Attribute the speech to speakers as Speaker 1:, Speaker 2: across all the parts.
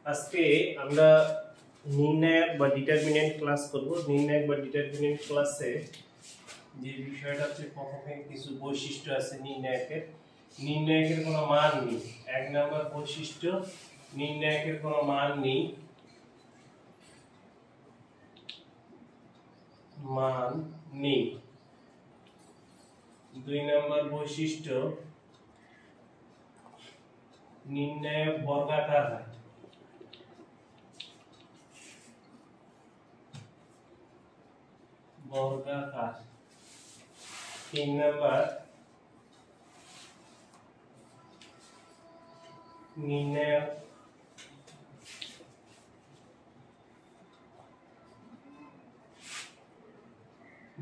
Speaker 1: আজকে আমরা নির্ণায়ক বা ডিটারমিনেন্ট ক্লাস করব। নির্ণায়ক বা ডিটারমিনেন্ট ক্লাসে যে বিষয়টা হচ্ছে প্রথমে কিছু বৈশিষ্ট্য আছে নির্ণায়কের। নির্ণায়কের কোনো মান নেই। এক নম্বর বৈশিষ্ট্য, নির্ণায়কের কোনো মান নেই। মান নেই। দুই নম্বর বৈশিষ্ট্য, নির্ণায়ক বর্গাকার হয়। বর্গাকার। তিন নম্বর,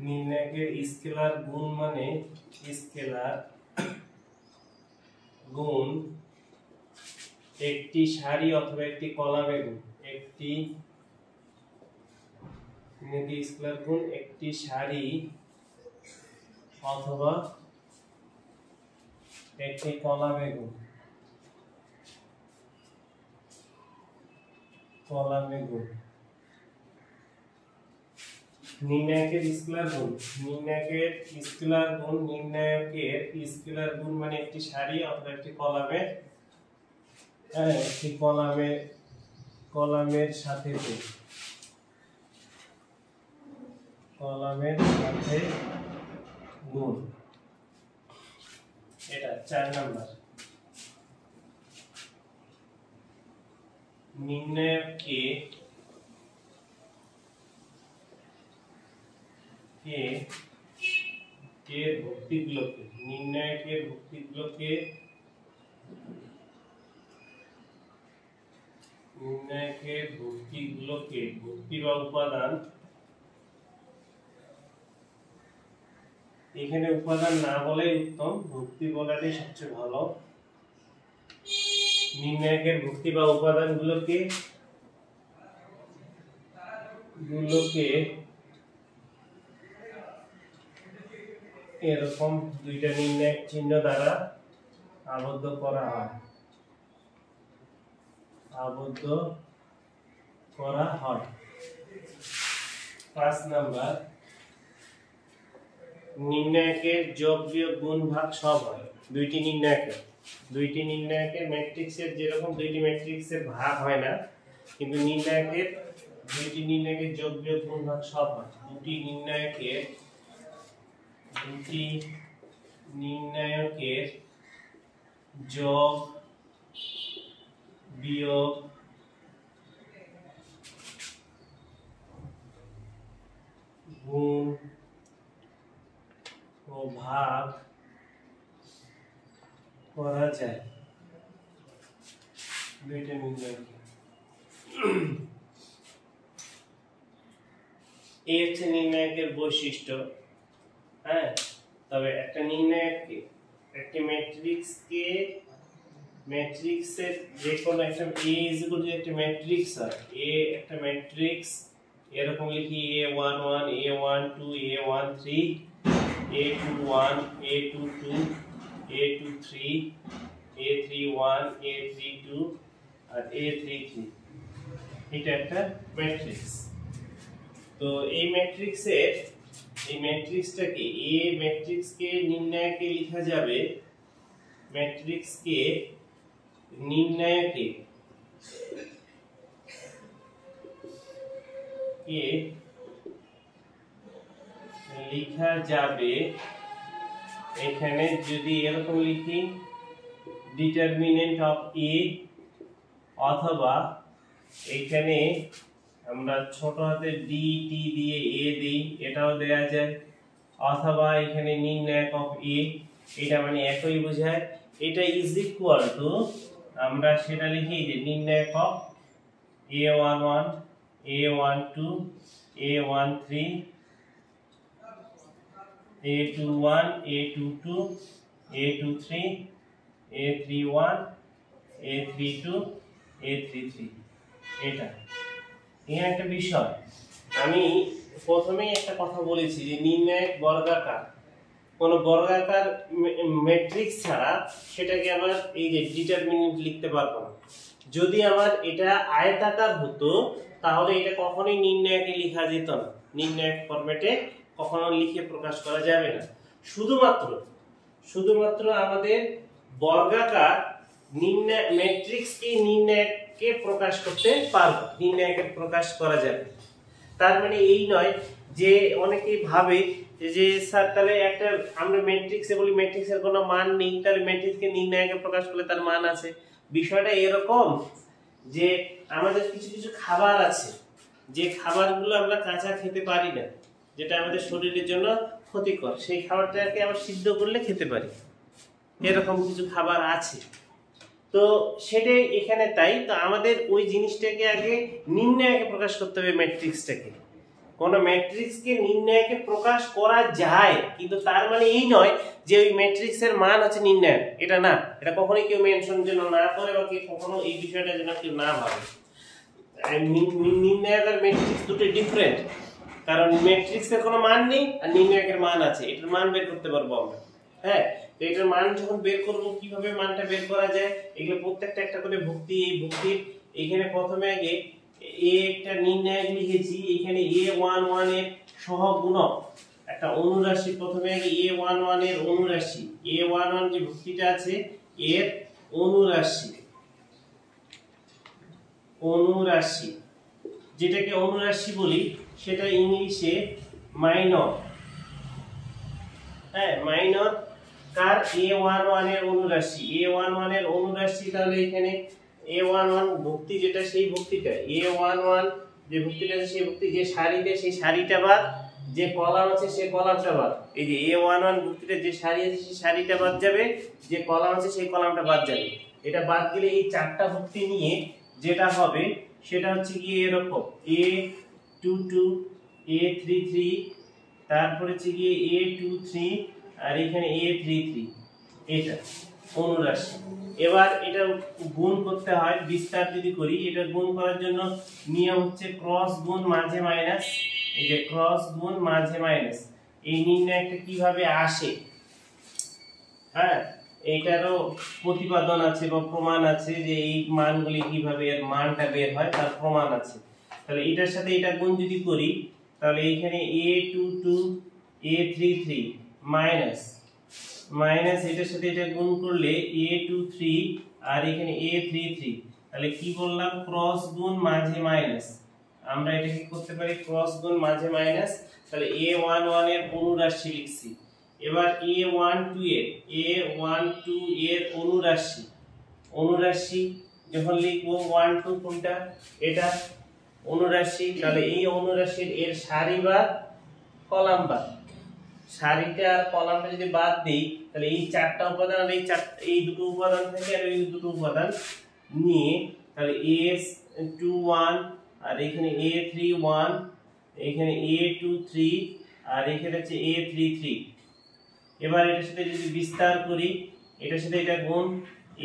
Speaker 1: নির্ণায়কের স্কেলার গুণ মানে স্কেলার গুণ একটি সারি অথবা একটি কলামের গুণ। একটি স্কেলার গুণ একটি সারি অথবা একটি কলামের গুণ। নির্ণায়কের স্কেলার গুণ, নির্ণায়কের স্কেলার গুণ মানে একটি সারি অথবা একটি কলামের কলামের সাথে গুণ। এটা 4 নাম্বার। নির্ণায়কের ভুক্তিগুলোকে ভুক্তি বা উপাদান, এখানে উপাদান না বলাই উত্তম, ভুক্তি বলাটাই সবচেয়ে ভালো। নির্ণায়কের ভুক্তি বা উপাদান গুলোকে এরকম দুইটা নির্ণায়ক চিহ্ন দ্বারা আবদ্ধ করা হয়। 5 নাম্বার, নির্ণায়কের যোগ বিয়োগ গুণ ভাগ সব হয়। দুইটি নির্ণায়কের ম্যাট্রিক্সের যেরকম দুইটি ম্যাট্রিক্সের ভাগ হয় না, কিন্তু দুইটি নির্ণায়কের যোগ বিয়োগ গুণ ভাগ সব হয়। দুটি নির্ণায়কের যোগ বিয়োগ গুণ ও ভাগ করা যায়। দুইটা নির্ণায়ক এই হচ্ছে নির্ণায়কের বৈশিষ্ট্য। হ্যাঁ, তবে একটা নির্ণায়ককে একটি ম্যাট্রিক্সের যে কোনো একটা A ইকুয়াল টু একটা ম্যাট্রিক্স হয়। A একটা ম্যাট্রিক্স এরকম লিখি A11 A12 A13 A21 A22 A23 A31 A32 আর A33। এটা একটা ম্যাট্রিক্স। তো এই ম্যাট্রিক্সটাকে ম্যাট্রিক্সকে নির্ণায়কে লেখা যাবে, ম্যাট্রিক্সকে নির্ণায়কে লেখা যাবে এখানে যদি এরকম লিখি ডিটারমিনেন্ট অফ A, অথবা এখানে আমরা ছোট হাতের D T দিয়ে A দেই, এটাও দেয়া যায়। অথবা এখানে নির্ণায়ক অফ A, এটা মানে একই বোঝায়। এটা ইজ ইকুয়াল টু আমরা সেটা লিখি যে নির্ণায়ক of A11 A12 A13 A21 A22 A23 A31 A32 A33। এটা এই একটা বিষয়। আমি প্রথমেই একটা কথা বলেছি যে নির্ণায়ক বর্গাকার। কোন বর্গাকার ম্যাট্রিক্স ছাড়া সেটাকে আবার এই যে ডিটারমিনেন্ট লিখতে পারবো না। যদি আমার এটা আয়তাকার হতো তাহলে এটা কখনোই নির্ণায়কে লেখা যেত না, নির্ণায়ক ফরম্যাটে কখনো লিখে প্রকাশ করা যাবে না। শুধুমাত্র আমাদের বর্গাকার ম্যাট্রিক্সকে নির্ণায়ককে প্রকাশ করতে পারবো, নির্ণায়কে প্রকাশ করা যাবে। তার মানে এই নয় যে অনেকেই ভাবে যে স্যার তাহলে একটা আমরা ম্যাট্রিক্সে বলি ম্যাট্রিক্সের কোনো মান নেই, তাহলে ম্যাট্রিক্সকে নির্ণায়কে প্রকাশ করলে তার মান আছে। বিষয়টা এরকম যে আমাদের কিছু খাবার আছে যে খাবারগুলো আমরা কাঁচা খেতে পারি না, যেটা আমাদের শরীরের জন্য ক্ষতিকর, সেই খাবারটাকে আবার সিদ্ধ করলে খেতে পারি, এরকম কিছু খাবার আছে। তো সেটাই এখানে তাই। তো আমাদের ওই জিনিসটাকে আগে নির্ণায়কে প্রকাশ করতে হবে ম্যাট্রিক্সটাকে। কোন ম্যাট্রিক্সকে নির্ণায়কে প্রকাশ করা যায়, কিন্তু তার মানে এই নয় যে ওই ম্যাট্রিক্সের মান হচ্ছে নির্ণায়ক, এটা না। এটা কখনোই কেউ মেনশন যেন না করে বা কেউ কখনো এই বিষয়টা যেন কেউ না ভাবে। নির্ণায়ক আর ম্যাট্রিক্স দুটো ডিফারেন্ট, কারণ ম্যাট্রিক্সের কোনো মান নেই আর নির্ণায়কের মান আছে, এটার মান বের করতে পারবো আমরা। হ্যাঁ, তো এটার মান যখন বের করব, কিভাবে মানটা বের করা যায়, এগুলো প্রত্যেকটা একটা করে ভুক্তি। এই ভুক্তির এখানে প্রথমে আগে এ একটা নির্ণায়ক লিখেছি, এখানে a11 এর সহগুণক একটা অনুরাশি, প্রথমে আগে a11 এর অনুরাশি, a11 যে ভুক্তিটা আছে এর অনুরাশি যেটাকে অনুরাশি বলি সেটা ইংলিশে মাইনর। হ্যাঁ, মাইনর কার a11 এর অনুরাশি, a11 এর অনুরাশি। তাহলে এখানে a11 ভুক্তি যেটা সেই ভুক্তিটা, a11 যে ভুক্তিটা আছে সেই ভুক্তি, যে সারিতে সেই সারিটা বাদ, যে কলাম আছে সেই কলামটা বাদ। এই যে a11 ভুক্তিটা যে সারি আছে সেই সারিটা বাদ যাবে, যে কলাম আছে সেই কলামটা বাদ যাবে। এটা বাদ গেলে এই চারটা ভুক্তি নিয়ে যেটা হবে সেটা হচ্ছে কি এরকম a22 a33, তারপরে হচ্ছে কি a23 আর এখানে a33, এটা অনুরাশি। এবার এটা গুণ করতে হয়, বিস্তার যদি করি, এটা গুণ করার জন্য নিয়ম হচ্ছে ক্রস গুণ মাঝে মাইনাস। এই যে ক্রস গুণ মাঝে মাইনাস, এই নির্ণয়টা কিভাবে আসে, হ্যাঁ এইটারও প্রতিপাদন আছে বা প্রমাণ আছে যে এই মানগুলি কিভাবে এর মানটা বের হয় তার প্রমাণ আছে। তাহলে এটার সাথে এটা গুণ যদি করি তাহলে এখানে a22 a33 মাইনাস মাইনাস এটার সাথে এটা গুণ করলে a23 আর এখানে a33, তাহলে কি বললাম ক্রস গুণ মাঝে মাইনাস। আমরা এটাকে করতে পারি ক্রস গুণ মাঝে মাইনাস। তাহলে a11 এর অনুরাশি লিখছি। এবার a12 এর অনুরাশি যখন লিখবো 12 কোনটা, এটা অনুরাশি। তাহলে এই অনুরাশির এর সারি বাদ কলাম বাদ, সারিটা আর কলামটা যদি বাদ দেই তাহলে এই চারটা উপাদান আর এই দুটো উপাদান থেকে আর এই দুটো উপাদান নিয়ে তাহলে a21 আর এখানে a31, এখানে a23 আর এখানে হচ্ছে a33। এবার এটার সাথে যদি বিস্তার করি, এটার সাথে এটা গুণ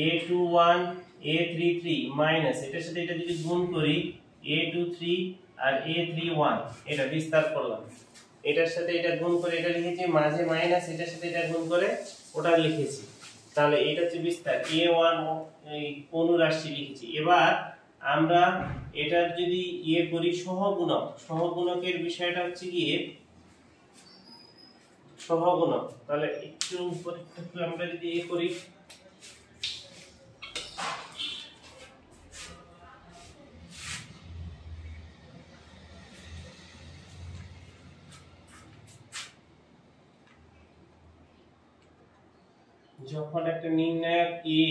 Speaker 1: a21 a33 মাইনাস এটার সাথে এটা যদি গুণ করি a23 আর a31, এটা বিস্তার করলাম, এটার সাথে এটা গুণ করে এটা লিখেছি মাঝে মাইনাস, এটার সাথে এটা গুণ করে ওটা লিখেছি। তাহলে এটা হচ্ছে বিস্তার a1 এই অনুরাশি লিখেছি। এবার আমরা এটার যদি করি সহগুণকের বিষয়টা হচ্ছে গিয়ে সহগুণক। তাহলে একটু উপরে আমরা যদি করি, যখন একটা নির্ণায়ক a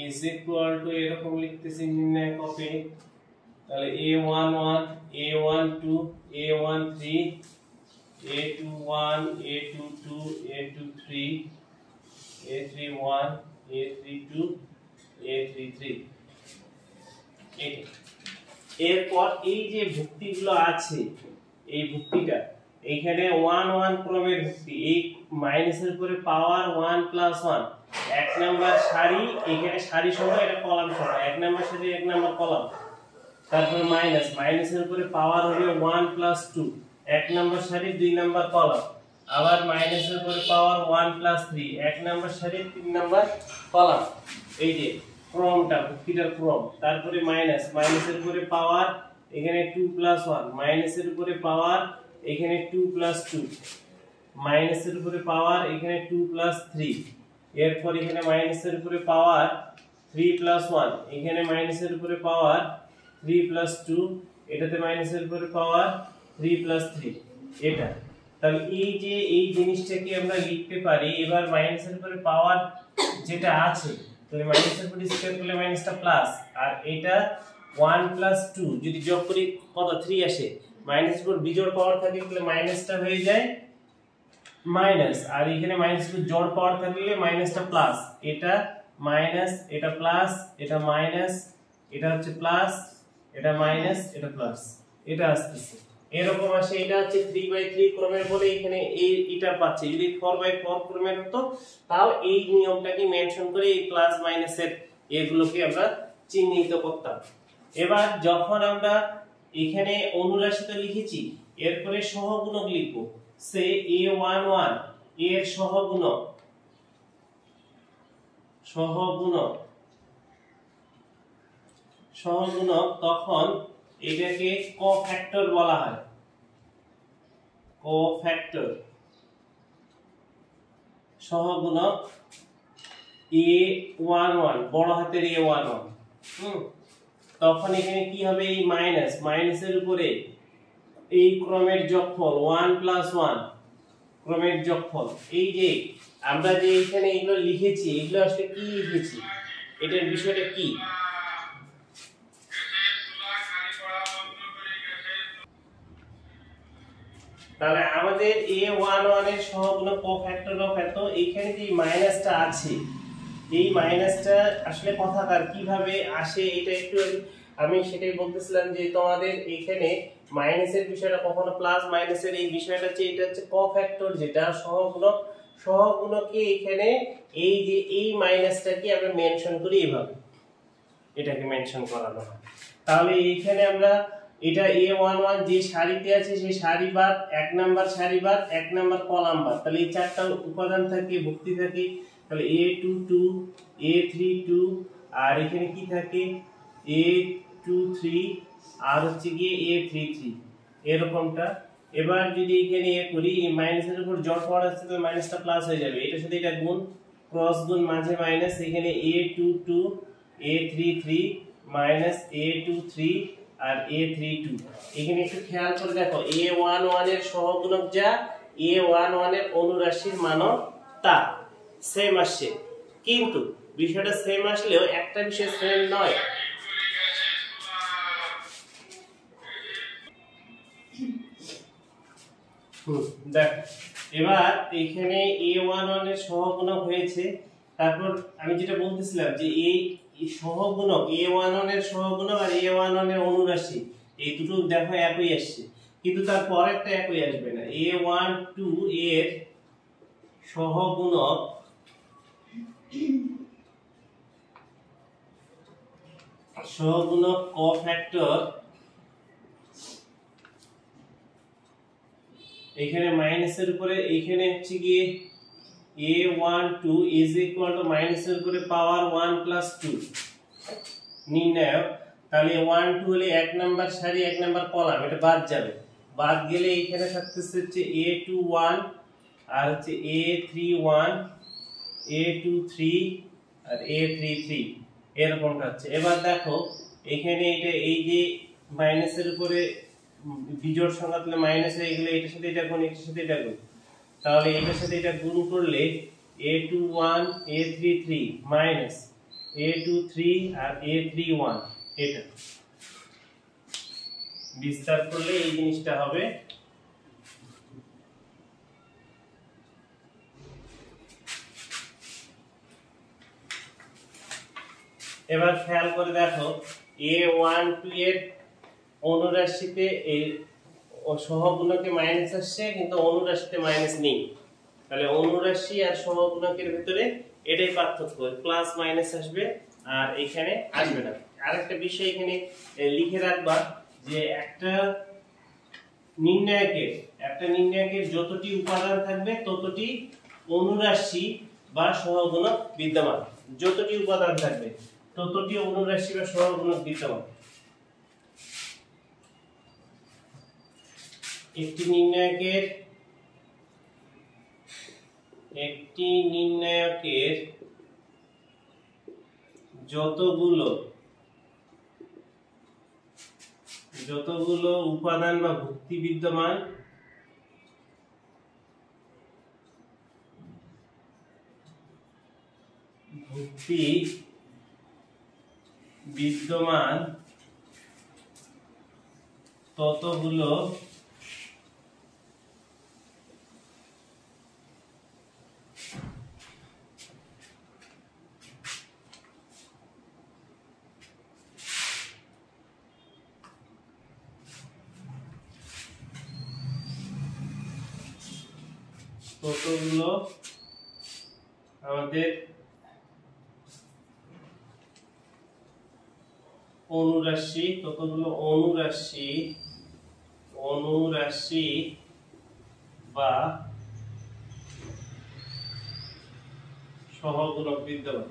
Speaker 1: is equal to এরকম লিখতেছি নির্ণায়ক of a, তাহলে a11 a12 a13 a21 a22 a23 a31 a32 a33। এরপর এই যে ভুক্তিগুলো আছে, এই ভুক্তিটা এইখানে 1 1 ক্রমের ভুক্তি, এই মাইনাসের উপরে পাওয়ার 1 প্লাস 1, এক নাম্বার সারি, এখানে সারি সংখ্যা এটা কলাম সংখ্যা, এক নাম্বার সারি এক নাম্বার কলাম, তারপরে মাইনাসের উপরে পাওয়ার হবে 1 প্লাস 2, এক নাম্বার সারি দুই নাম্বার কলাম, আবার মাইনাসের উপরে পাওয়ার 1 প্লাস 3 এক নাম্বার সারি 3 নাম্বার কলাম এই যে ক্রমটা ভুক্তিটার ক্রম তারপরে মাইনাসের উপরে পাওয়ার এখানে 2 প্লাস 1 মাইনাসের উপরে পাওয়ার এখানে 2 প্লাস 2 মাইনাসের উপরে পাওয়ার এখানে 2 প্লাস 3 এরপর এখানে মাইনাসের উপরে পাওয়ার 3 প্লাস 1 এখানে মাইনাসের উপরে পাওয়ার 3 প্লাস 2 এটাতে মাইনাসের উপরে পাওয়ার 3 প্লাস 3 এটা তাহলে এই যে এই জিনিসটাকে আমরা লিখতে পারি এবার মাইনাসের উপরে পাওয়ার যেটা আছে তাহলে মাইনাসের উপরে স্কয়ার করলে মাইনাসটা প্লাস আর এটা 1 প্লাস 2 যদি যোগ করি কত 3 আসে মাইনাসের উপর বিজোড় পাওয়ার থাকে তাহলে মাইনাসটা হয়ে যায় মাইনাস আর এখানে মাইনাসের উপর জোড় পাওয়ার থাকলে মাইনাসটা প্লাস এটা মাইনাস এটা প্লাস এটা মাইনাস এটা হচ্ছে প্লাস এটা মাইনাস এটা প্লাস এটা আসছে এরকম আসে এটা হচ্ছে 3/3 ক্রমের বলে এখানে এটা পাচ্ছে যদি 4/4 ক্রমের হতো তাও এই নিয়মটাকে মেনশন করে এই প্লাস মাইনাসের এগুলোকে আমরা চিহ্নিত করতাম এবার যখন আমরা এখানে অনুরাশিতে লিখেছি এরপরে সহগুণক লিখব সে a11 এর সহগুণক তখন এটাকে কোফ্যাক্টর বলা হয় কোফ্যাক্টর সহগুণক a11 বড় হাতের a11 তখন এখানে কি হবে এই মাইনাসের উপরে এই ক্রমের যোগফল 1 প্লাস 1 ক্রমের যোগফল এই যে আমরা যে এখানে এগুলো লিখেছি এগুলো আসলে কি লিখেছি এটার বিষয়টা কি তাহলে আমাদের a11 এর সহগুণক কোফ্যাক্টর অফ এত এইখানে যে মাইনাসটা আছে এই মাইনাসটা আসলে কথাকার কিভাবে আসে এটা একটু আমি সেটাই বলতেছিলাম যে তোমাদের এখানে মাইনাসের বিষয়টা কখনো প্লাস মাইনাসের এই বিষয়টা হচ্ছে এটা হচ্ছে কোফ্যাক্টর যেটা সহগুণকে এখানে এই যে এই মাইনাসটাকে আমরা মেনশন করি এইভাবে এটাকে মেনশন করানো হয় তাহলে এইখানে আমরা এটা a11 যে সারিতে আছে সেই সারি বাদ এক নাম্বার সারি বাদ এক নাম্বার কলাম বাদ তাহলে এই চারটা উপাদান থাকে ভুক্তি থাকে তাহলে a22 a32 আর এখানে কি থাকে a23 আর হচ্ছে গিয়ে a33 এরকমটা এবার যদি এখানে এ করি এই মাইনাসের উপর জড় পাওয়ার আছে তাহলে মাইনাসটা প্লাস হয়ে যাবে এটার সাথে এটা গুণ ক্রস গুণ মাঝে মাইনাস এখানে a22 a33 মাইনাস a23 আর a32 এখানে একটু খেয়াল করে দেখো a11 এর সহগুণক যা a11 এর অনুরাশির মানও তা সেম আসছে কিন্তু বিষয়টা সেম আসলেও একটা বিষয় সেম নয় দেখ এবার এখানে a11 এর সহগুণক হয়েছে তারপর আমি যেটা বলতেছিলাম যে এই সহগুণক a11 এর সহগুণক আর a11 এর অনুরাশি এই দুটো দেখো একই আসছে কিন্তু তার পরেরটা একই আসবে না a12 এর সহগুণক কোফ্যাক্টর এখানে মাইনাসের উপরে এখানে হচ্ছে গিয়ে a12 is equal to মাইনাসের উপরে পাওয়ার 1 প্লাস 2 নির্ণয় তাহলে 1 2 হলে এক নাম্বার সারি এক নাম্বার কলাম এটা বাদ যাবে বাদ গেলে এখানে থাকতেছে হচ্ছে a21 আর হচ্ছে a31 a23 আর a33 এরকমটা হচ্ছে এবার দেখো এখানে এটা এই যে মাইনাসের উপরে বিজোড় সংখ্যা তাহলে মাইনাস হয়ে গেলে এটার সাথে এটা গুণ এটার সাথে এটা গুণ তাহলে এটার সাথে এটা গুণ করলে a21 a33 মাইনাস a23 আর a31 এটা বিস্তার করলে এই জিনিসটা হবে এবার খেয়াল করে দেখো a12 এর অনুরাশিতে এই সহগুণকে মাইনাস আসছে কিন্তু অনুরাশিতে মাইনাস নেই তাহলে অনুরাশি আর সহগুণকের ভিতরে এটাই পার্থক্য প্লাস মাইনাস আসবে আর এখানে আসবে না আরেকটা বিষয় এখানে লিখে রাখবা যে একটা নির্ণায়কের যতটি উপাদান থাকবে ততটি অনুরাশি বা সহগুণক বিদ্যমান। যতটি উপাদান থাকবে ততটি অনুরাশি বা সহগুণক বিদ্যমান। একটি নির্ণায়কের যতগুলো উপাদান বা ভুক্তি বিদ্যমান ততগুলো আমাদের অনুরাশি বা সহগুণক বিদ্যমান।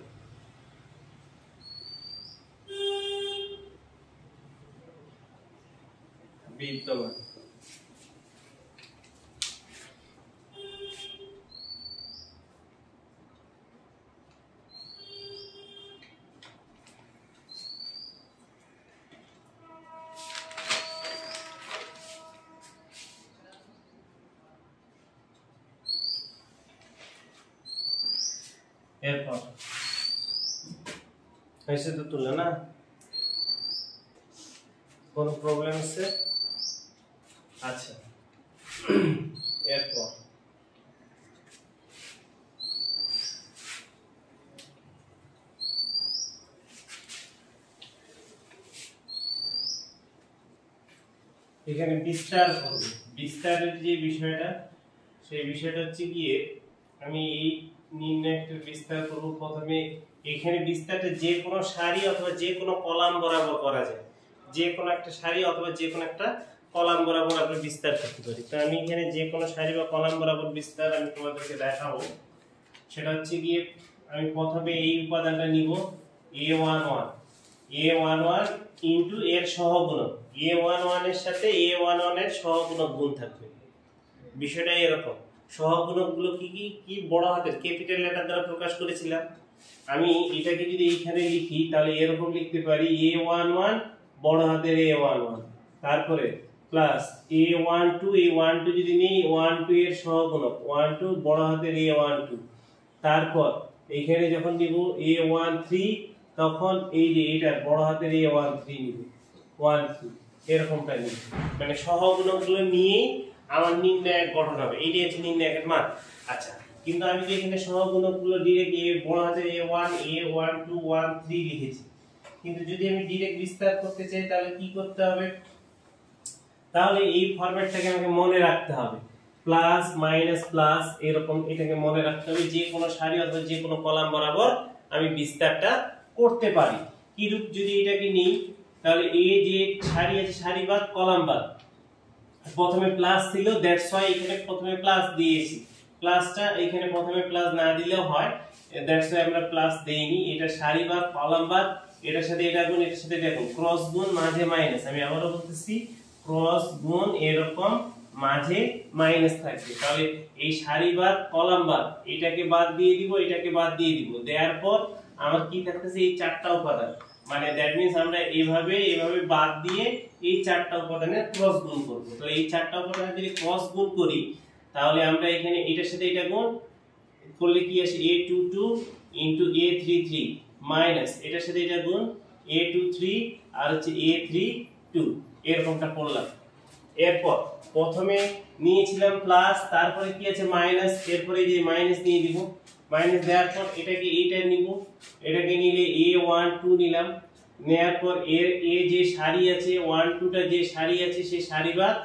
Speaker 1: এরপর ऐसे तो तुलना ना কোন প্রবলেম আছে? আচ্ছা এরপর এখানে বিস্তারের যে বিষয়টা, সেই বিষয়টা হচ্ছে গিয়ে আমি এই নির্ণায়কের বিস্তার করব। প্রথমে এখানে বিস্তারটা যে কোনো সারি অথবা যে কোনো কলাম বরাবর করা যায়, যে কোনো একটা সারি অথবা যে কোনো একটা কলাম বরাবর আমরা বিস্তার করতে পারি। তো আমি এখানে যে কোনো সারি বা কলাম বরাবর বিস্তার আমি তোমাদেরকে দেখাবো। সেটা হচ্ছে গিয়ে আমি প্রথমে এই উপাদানটা নিব a11 ইনটু এর সহগুণক। a11 এর সাথে a11 এর সহগুণক গুণ থাকবে। বিষয়টা এরকম, সহগুণকগুলো কি বড় হাতের ক্যাপিটাল লেটার দ্বারা প্রকাশ করেছিলাম। আমি এটাকে যদি এইখানে লিখি তাহলে এরকম লিখতে পারি a11 বড় হাতের a11, তারপরে প্লাস a12 যদি নেই 12 এর সহগুণক 12 বড় হাতের a12, তারপর এইখানে যখন নিব a13 তখন এই যে এটা বড় হাতের a13 নিব 13 এরকমটা নিব। মানে সহগুণকগুলো নিয়েই আমার নির্ণায়ক গঠন হবে। এইটাই হচ্ছে নির্ণায়কের মান। আচ্ছা, কিন্তু আমি যে এখানে সহগুণকগুলো ডিরেক্ট বড় হাতের a1 a1 2 1 3 লিখেছি, কিন্তু যদি আমি ডিরেক্ট বিস্তার করতে চাই তাহলে কি করতে হবে? তাহলে এই ফরম্যাটটাকে আমাকে মনে রাখতে হবে, প্লাস মাইনাস প্লাস এরকম এটাকে মনে রাখতে হবে। যে কোনো সারি অথবা যে কোনো কলাম বরাবর আমি বিস্তারটা করতে পারি। কি রূপ যদি এটাকে নিই তাহলে এই যে সারি আছে সারি বাদ কলাম বাদ, প্রথমে প্লাস ছিল দ্যাটস হোয়াই এখানে প্রথমে প্লাস দিয়েছি। প্লাসটা এখানে প্রথমে প্লাস না দিলেও হয়, দ্যাটস হোয়াই আমরা প্লাস দেইনি। এটা সারি বাদ কলাম বাদ, এটার সাথে এটা গুণ এটার সাথে এটা গুণ, ক্রস গুণ মাঝে মাইনাস। আমি আবারো বলতেছি ক্রস গুণ এরকম মাঝে মাইনাস থাকবে। তাহলে এই সারি বাদ কলাম বাদ এটাকে বাদ দিয়ে দিব, এটাকে বাদ দিয়ে দিব। দেওয়ার পর আমার কি থাকতেছে এই চারটা উপাদান। মানে দ্যাট মিন্স আমরা এইভাবে বাদ দিয়ে এই চারটা উপাদানের ক্রস গুণ করব। তো এই চারটা উপাদানের যদি ক্রস গুণ করি তাহলে আমরা এখানে এটার সাথে এটা গুণ করলে কি আসে a22 ইনটু a33 মাইনাস এটার সাথে এটা গুণ a23 আর হচ্ছে a32 এরকমটা করলাম। এরপর প্রথমে নিয়েছিলাম প্লাস, তারপরে কি আছে মাইনাস, এরপরে এই যে মাইনাস নিয়ে দিব। মাইনাস দেওয়ার পর এটাকে এইটা নিব, এটাকে নিলে a12 নিলাম। নেয়ার পর এর এ যে সারি আছে 12টা যে সারি আছে সেই সারি বাদ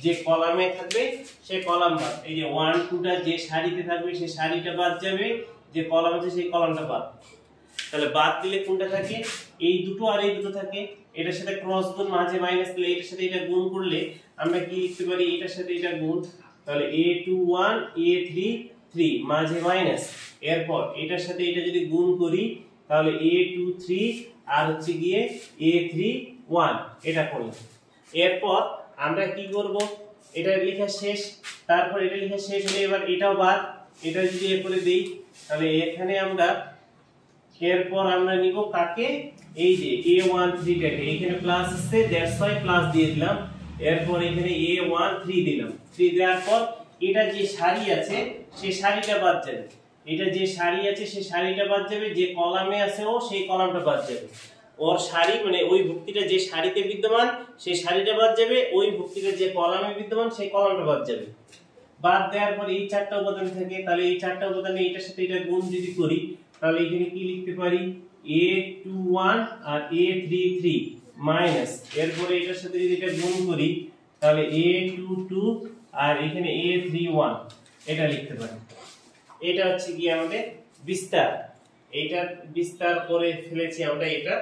Speaker 1: যে কলামে থাকবে সেই কলাম বাদ। এই যে 12টা যে সারিতে থাকবে সেই সারিটা বাদ যাবে, যে কলাম আছে সেই কলামটা বাদ। তাহলে বাদ দিলে কোনটা থাকে এই দুটো আর এই দুটো থাকে, এটার সাথে ক্রস গুণ মাঝে মাইনাস, তাহলে এটার সাথে এটা গুণ করলে আমরা কি লিখতে পারি, এটার সাথে এটা গুণ, তাহলে a21 a33 মাঝে মাইনাস, এরপর এটার সাথে এটা যদি গুণ করি তাহলে a23 আর হচ্ছে গিয়ে a31 এটা করলাম। এরপর আমরা কি করব, এটা লেখা শেষ, তারপর এটা লেখা শেষ হলে এবার এটাও বাদ, এটা যদি এরপরে দেই তাহলে এখানে আমরা এরপর আমরা নিব কাকে, এই যে a13 টাকে, এখানে প্লাস আছে দ্যাটস ওয়াই প্লাস দিয়ে দিলাম, এরপর এখানে a13 দিলাম, 3 দেওয়ার পর এটা যে সারি আছে সেই সারিটা বাদ যাবে, এটা যে সারি আছে সেই সারিটা বাদ যাবে, যে কলামে আছে ও সেই কলামটা বাদ যাবে, ওর সারি মানে ওই ভুক্তিটা যে সারিতে বিদ্যমান সেই সারিটা বাদ যাবে, ওই ভুক্তিটা যে কলামে বিদ্যমান সেই কলামটা বাদ যাবে। বাদ দেওয়ার পর এই চারটা উপাদান থাকে, তাহলে এই চারটা উপাদানে এটার সাথে এটা গুণ যদি করি তাহলে এখানে কি লিখতে পারি, a21 আর a33 মাইনাস, এরপরে এটার সাথে যদি এটা গুণ করি তাহলে a22 আর এখানে a31 এটা লিখতে পারি। এটা হচ্ছে কি আমাদের বিস্তার, এটা বিস্তার করে ফেলেছি আমরা এটা।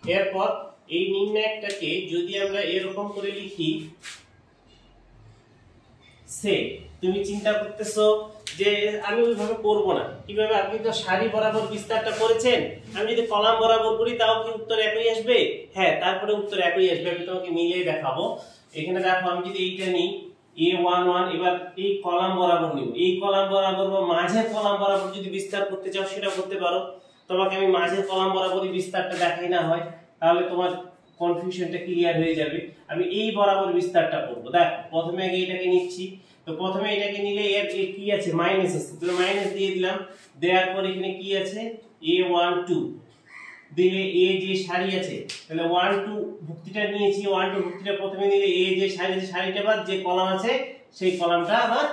Speaker 1: এরপর এই নির্ণায়কটাকে যদি আমরা এরকম করে লিখি, সে তুমি চিন্তা করতেছো যে আমি ওইভাবে করব না, কিভাবে, আপনি তো সারি বরাবর বিস্তারটা করেছেন, আমি যদি কলাম বরাবর করি তাও কি উত্তর একই আসবে? হ্যাঁ, তারপরে উত্তর একই আসবে, আমি তোমাকে মিলিয়ে দেখাবো। এখানে দেখো আমি যদি এইটা নিই a11, এবার এই কলাম বরাবর নিব, এই কলাম বরাবর বা মাঝের কলাম বরাবর যদি বিস্তার করতে চাও সেটা করতে পারো, তোমাকে আমি মাঝের কলাম বরাবরই বিস্তারটা দেখাই না হয়, তাহলে তোমার কনফিউশনটা ক্লিয়ার হয়ে যাবে। আমি এই বরাবর বিস্তারটা করব। দেখো প্রথমে আগে এটাকে নিচ্ছি, তো প্রথমে এটাকে নিলে এর কি আছে, মাইনাস আছে, তো মাইনাস দিয়ে দিলাম, দেওয়ার পর এখানে কি আছে a12 দিলে a যে সারি আছে, তাহলে 12 ভুক্তিটা নিয়েছি, 12 ভুক্তিটা প্রথমে নিলে a যে সারি আছে সারিটা বাদ, যে কলাম আছে সেই কলামটা আবার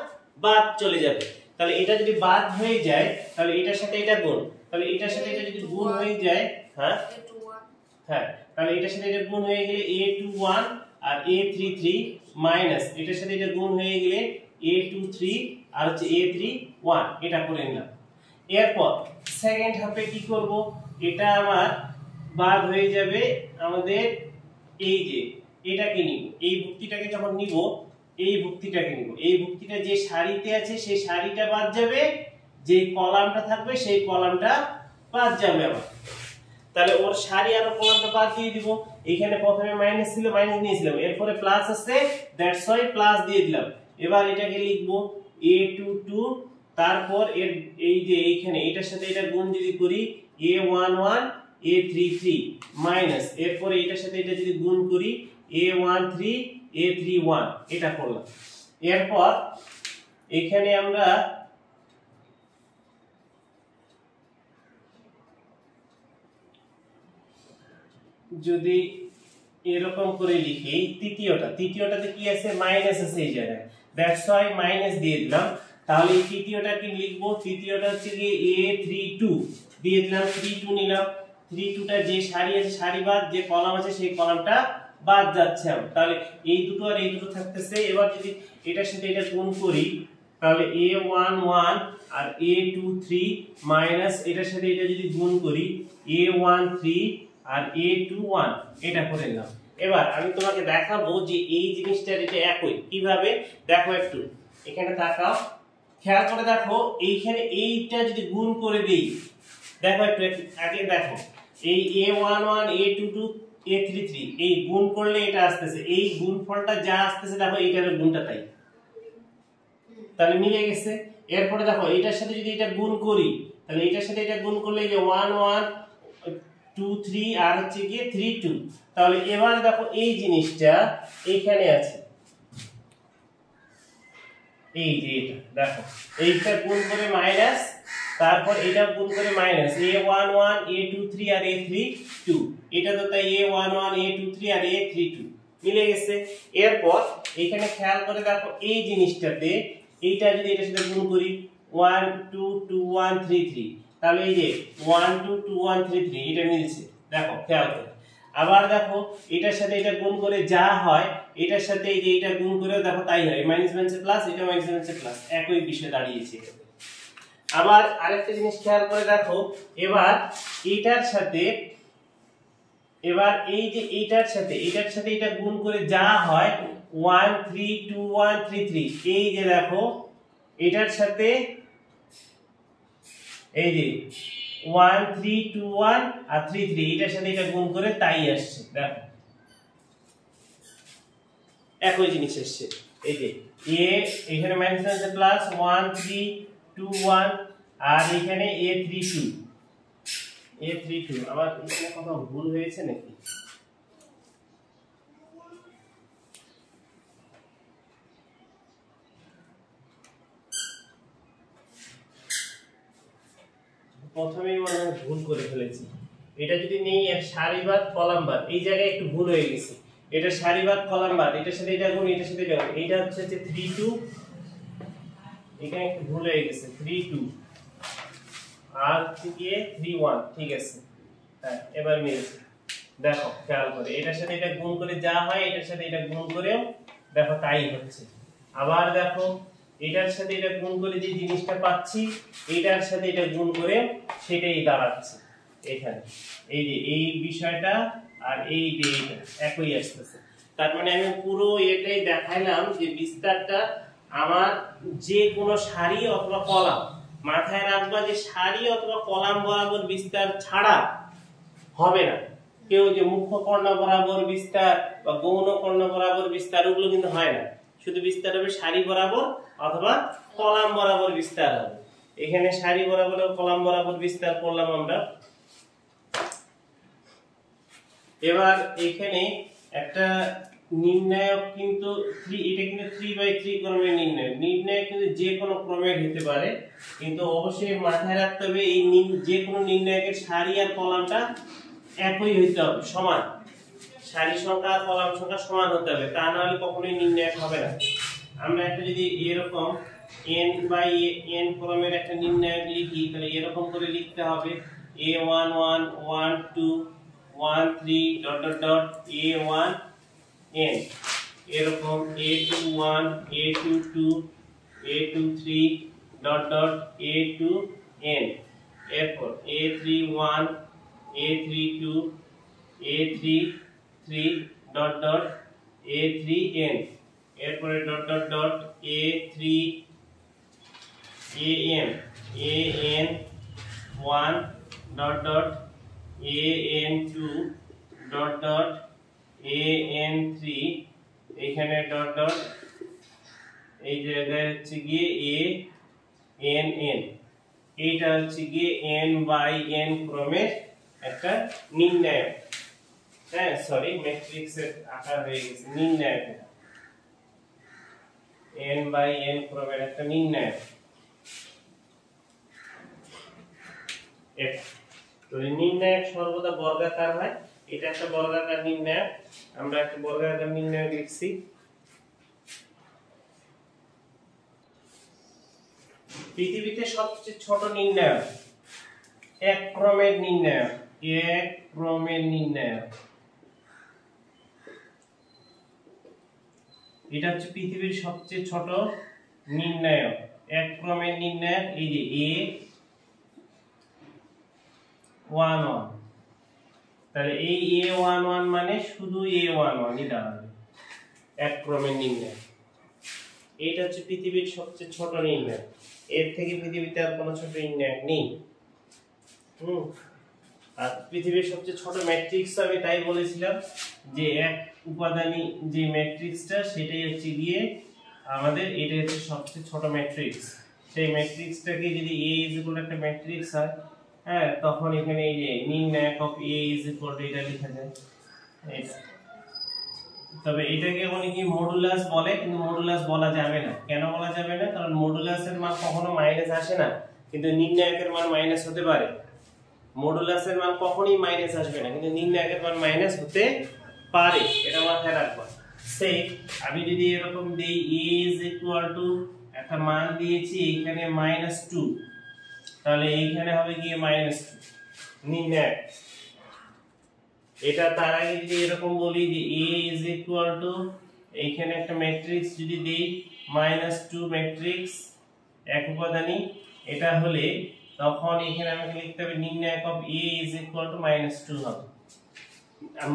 Speaker 1: বাদ চলে যাবে। তাহলে এটা যদি বাদ হয়ে যায় তাহলে এটার সাথে এটা গুণ, তাহলে এটার সাথে এটা যদি গুণ হয়ে যায়, হ্যাঁ হ্যাঁ, তাহলে এটার সাথে এটা গুণ হয়ে গেলে a21 আর a33 মাইনাস এটার সাথে এটা গুণ হয়ে গেলে a23 আর হচ্ছে a31 এটা করে নিলাম। এরপর সেকেন্ড হাফে কি করব, এটা আমার বাদ হয়ে যাবে আমাদের, এই যে এটাকে নিব, এই ভুক্তিটাকে যখন নিব, এই ভুক্তিটাকে নিব, এই ভুক্তিটা যে সারিতে আছে সেই সারিটা বাদ যাবে, যে কলামটা থাকবে সেই কলামটা বাদ যাবে আবার, তাহলে ওর সারি আর কলামটা বাদ দিয়ে দিব। এখানে প্রথমে মাইনাস ছিল, মাইনাস নিয়েছিলাম, এরপরে প্লাস আছে দ্যাটস ওয়াই প্লাস দিয়ে দিলাম। এবার এটাকে লিখব a22, তারপর এর এই যে এইখানে এটার সাথে এটা গুণ যদি করি a11 a33 মাইনাস, এরপরে এটার সাথে এটা যদি গুণ করি a13 a31 এটা করলাম। এরপর এখানে আমরা যদি এরকম করে লিখি, তৃতীয়টাতে কি আছে, মাইনাস আছে এই জায়গায়, দ্যাটস ওয়াই মাইনাস দিয়ে দিলাম। তাহলে এই তৃতীয়টা কি লিখব, তৃতীয়টা হচ্ছে কি a32 দিয়ে দিলাম, 32 নিলাম, 32টা যে সারি আছে সারি বাদ, যে কলাম আছে সেই কলামটা বাদ যাচ্ছে, তাহলে এই দুটো আর এই দুটো থাকতেছে। এবার যদি এটার সাথে এটা গুণ করি তাহলে a11 আর a23 মাইনাস এটার সাথে এটা যদি গুণ করি a13 আর a21 এটা করে নিলাম। এবার আমি তোমাকে দেখাবো যে এই জিনিসটার এটা একই কিভাবে, দেখো একটু এখানে তাকাও, খেয়াল করে দেখো, এইখানে এইটা যদি গুণ করে দেই, দেখো একটু আগে দেখো, এই a11 a22 a33 এই গুণ করলে এটা আসতেছে, এই গুণফলটা যা আসতেছে দেখো এইটার গুণটা তাই, তাহলে মিলে গেছে। এরপরে দেখো এটার সাথে যদি এটা গুণ করি তাহলে এটার সাথে এটা গুণ করলে যে 11 23 আর হচ্ছে গিয়ে 32, তাহলে এবার দেখো এই জিনিসটা এইখানে আছে, এই যে এটা দেখো এইটা গুণ করে মাইনাস, তারপর এটা গুণ করে মাইনাস a11 a23 আর a32, এটা তো তাই a11 a23 আর a32 মিলে গেছে। এরপর এখানে খেয়াল করে দেখো এই জিনিসটাতে এইটা যদি এটার সাথে গুণ করি 1 2 2 1 3 3, তাহলে এই যে 1 2 2 1 3 3 এটা মিলছে, দেখো খেয়াল করে। আবার দেখো এটার সাথে এটা গুণ করে যা হয় এটার সাথে এই যে এটা গুণ করে দেখো তাই হয়, মাইনাস মাইনাসে প্লাস, এটা মাইনাস মাইনাসে প্লাস, একই বিষয় দাঁড়িয়েছে। আবার আরেকটা জিনিস খেয়াল করে দেখো, এবার এটার সাথে এবার এই যে এইটার সাথে এটা গুণ করে যা হয় 1 3 2 1 3 3, এই যে দেখো এটার সাথে এই যে 1 3 2 1 আর 3 3, এটার সাথে এটা গুণ করে তাই আসছে, দেখো একই জিনিস আসছে। এই যে a এখানে মাইনাস আছে প্লাস 1 3 2 1 আর এখানে a 3 2, a 3 2। আবার এখানে কথা ভুল হয়েছে নাকি? প্রথমেই মনে হয় ভুল করে ফেলেছি। এটা যদি নেই এক সারিবাদ কলামবাদ, এই জায়গায় একটু ভুল হয়ে গেছে। এটা সারিবাদ কলামবাদ, এটার সাথে এটা গুণ, এটার সাথে এটা গুণ। এইটা হচ্ছে যে 3 2, এখানে একটু ভুল হয়ে গেছে 3 2 আর থেকে 3 1, ঠিক আছে। হ্যাঁ এবার মিলছে, দেখো খেয়াল করে এটার সাথে এটা গুণ করে যা হয় এটার সাথে এটা গুণ করেও দেখো তাই হচ্ছে। আবার দেখো এটার সাথে এটা গুণ করে যে জিনিসটা পাচ্ছি এটার সাথে এটা গুণ করে সেটাই দাঁড়াচ্ছে এখানে। এই যে এই বিষয়টা আর এই যে এইটা একই আসতেছে। তার মানে আমি পুরো এটাই দেখাইলাম যে বিস্তারটা আমার যে কোনো সারি অথবা কলাম, মাথায় রাখবা যে সারি অথবা কলাম বরাবর বিস্তার ছাড়া হবে না। কেউ যে মুখ্য কর্ণ বরাবর বিস্তার বা গৌণ কর্ণ বরাবর বিস্তার ওগুলো কিন্তু হয় না, শুধু বিস্তার হবে সারি বরাবর অথবা কলাম বরাবর বিস্তার হবে। এখানে সারি বরাবর ও কলাম বরাবর বিস্তার করলাম আমরা। এবার এখানে একটা নির্ণায়ক কিন্তু এটা কিন্তু 3/3 ক্রমের নির্ণায়ক কিন্তু যে কোনো ক্রমের হতে পারে, কিন্তু অবশ্যই মাথায় রাখতে হবে এই যে কোনো নির্ণায়কের সারি আর কলামটা একই হইতে হবে, সমান। সারি সংখ্যা আর কলাম সংখ্যা সমান হতে হবে, তা না হলে কখনোই নির্ণায়ক হবে না। আমরা একটা যদি এরকম n/n ক্রমের একটা নির্ণায়ক লিখি তাহলে এরকম করে লিখতে হবে a1 1 1 2 1 3 dot dot dot a1 n, এরকম a2 1 a2 2 a2 3 dot dot a2 n, এরপর a3 1 a3 2 a3 3 dot dot a3 n, এরপরে dot dot dot a3 an 1 dot dot an2 dot dot an3, এখানে dot dot এই জায়গায় হচ্ছে গিয়ে ann, এইটা হচ্ছে গিয়ে n/n ক্রমের একটা নির্ণায়ক। হ্যাঁ সরি ম্যাট্রিক্সের আকার হয়ে গেছে নির্ণায়ক, n/n ক্রমের একটা নির্ণায়ক। তো নির্ণায়ক সর্বদা বর্গাকার হয়, এটা একটা বর্গাকার নির্ণায়ক। আমরা একটা বর্গাকার নির্ণায়ক লিখছি। পৃথিবীতে সবচেয়ে ছোট নির্ণায়ক এক ক্রমের নির্ণায়ক, এক ক্রমের নির্ণায়ক, এটা হচ্ছে পৃথিবীর সবচেয়ে ছোট নির্ণায়ক, এক ক্রমের নির্ণায়ক। এই যে a11, তাহলে এই a11 মানে শুধু a11 ই দাঁড়াবে এক ক্রমের নির্ণায়ক। এটা হচ্ছে পৃথিবীর সবচেয়ে ছোট নির্ণায়ক, এর থেকে পৃথিবীতে আর কোনো ছোট নির্ণায়ক নেই। আর পৃথিবীর সবচেয়ে ছোট ম্যাট্রিক্স আমি তাই বলেছিলাম যে এক উপাদানী যে ম্যাট্রিক্সটা সেটাই হচ্ছে গিয়ে আমাদের, এটা হচ্ছে সবচেয়ে ছোট ম্যাট্রিক্স। সেই ম্যাট্রিক্সটাকে যদি a একটা ম্যাট্রিক্স হয়, হ্যাঁ তখন এখানে এই যে নির্ণায়ক অফ a এটা লেখা যায় এটা। তবে এটাকে অনেকে মডুলাস বলে, কিন্তু মডুলাস বলা যাবে না। কেন বলা যাবে না? কারণ মডুলাসের মান কখনো মাইনাস আসে না, কিন্তু নির্ণায়কের মান মাইনাস হতে পারে। মডুলাসের মান কখনোই মাইনাস আসবে না, কিন্তু নির্ণায়কের মান মাইনাস হতে পারে, এটা মাথায় রাখবা। সে আমি যদি এরকম দেই a একটা মান দিয়েছি এখানে -2, তাহলে এইখানে হবে কি -2 নির্ণায়ক। এটা তার আগে যদি এরকম বলি যে a এইখানে একটা ম্যাট্রিক্স যদি দেই -2 ম্যাট্রিক্স এক উপাদানী, এটা হলে তখন এখানে আমাকে লিখতে হবে নির্ণায়ক অফ a -2 হবে।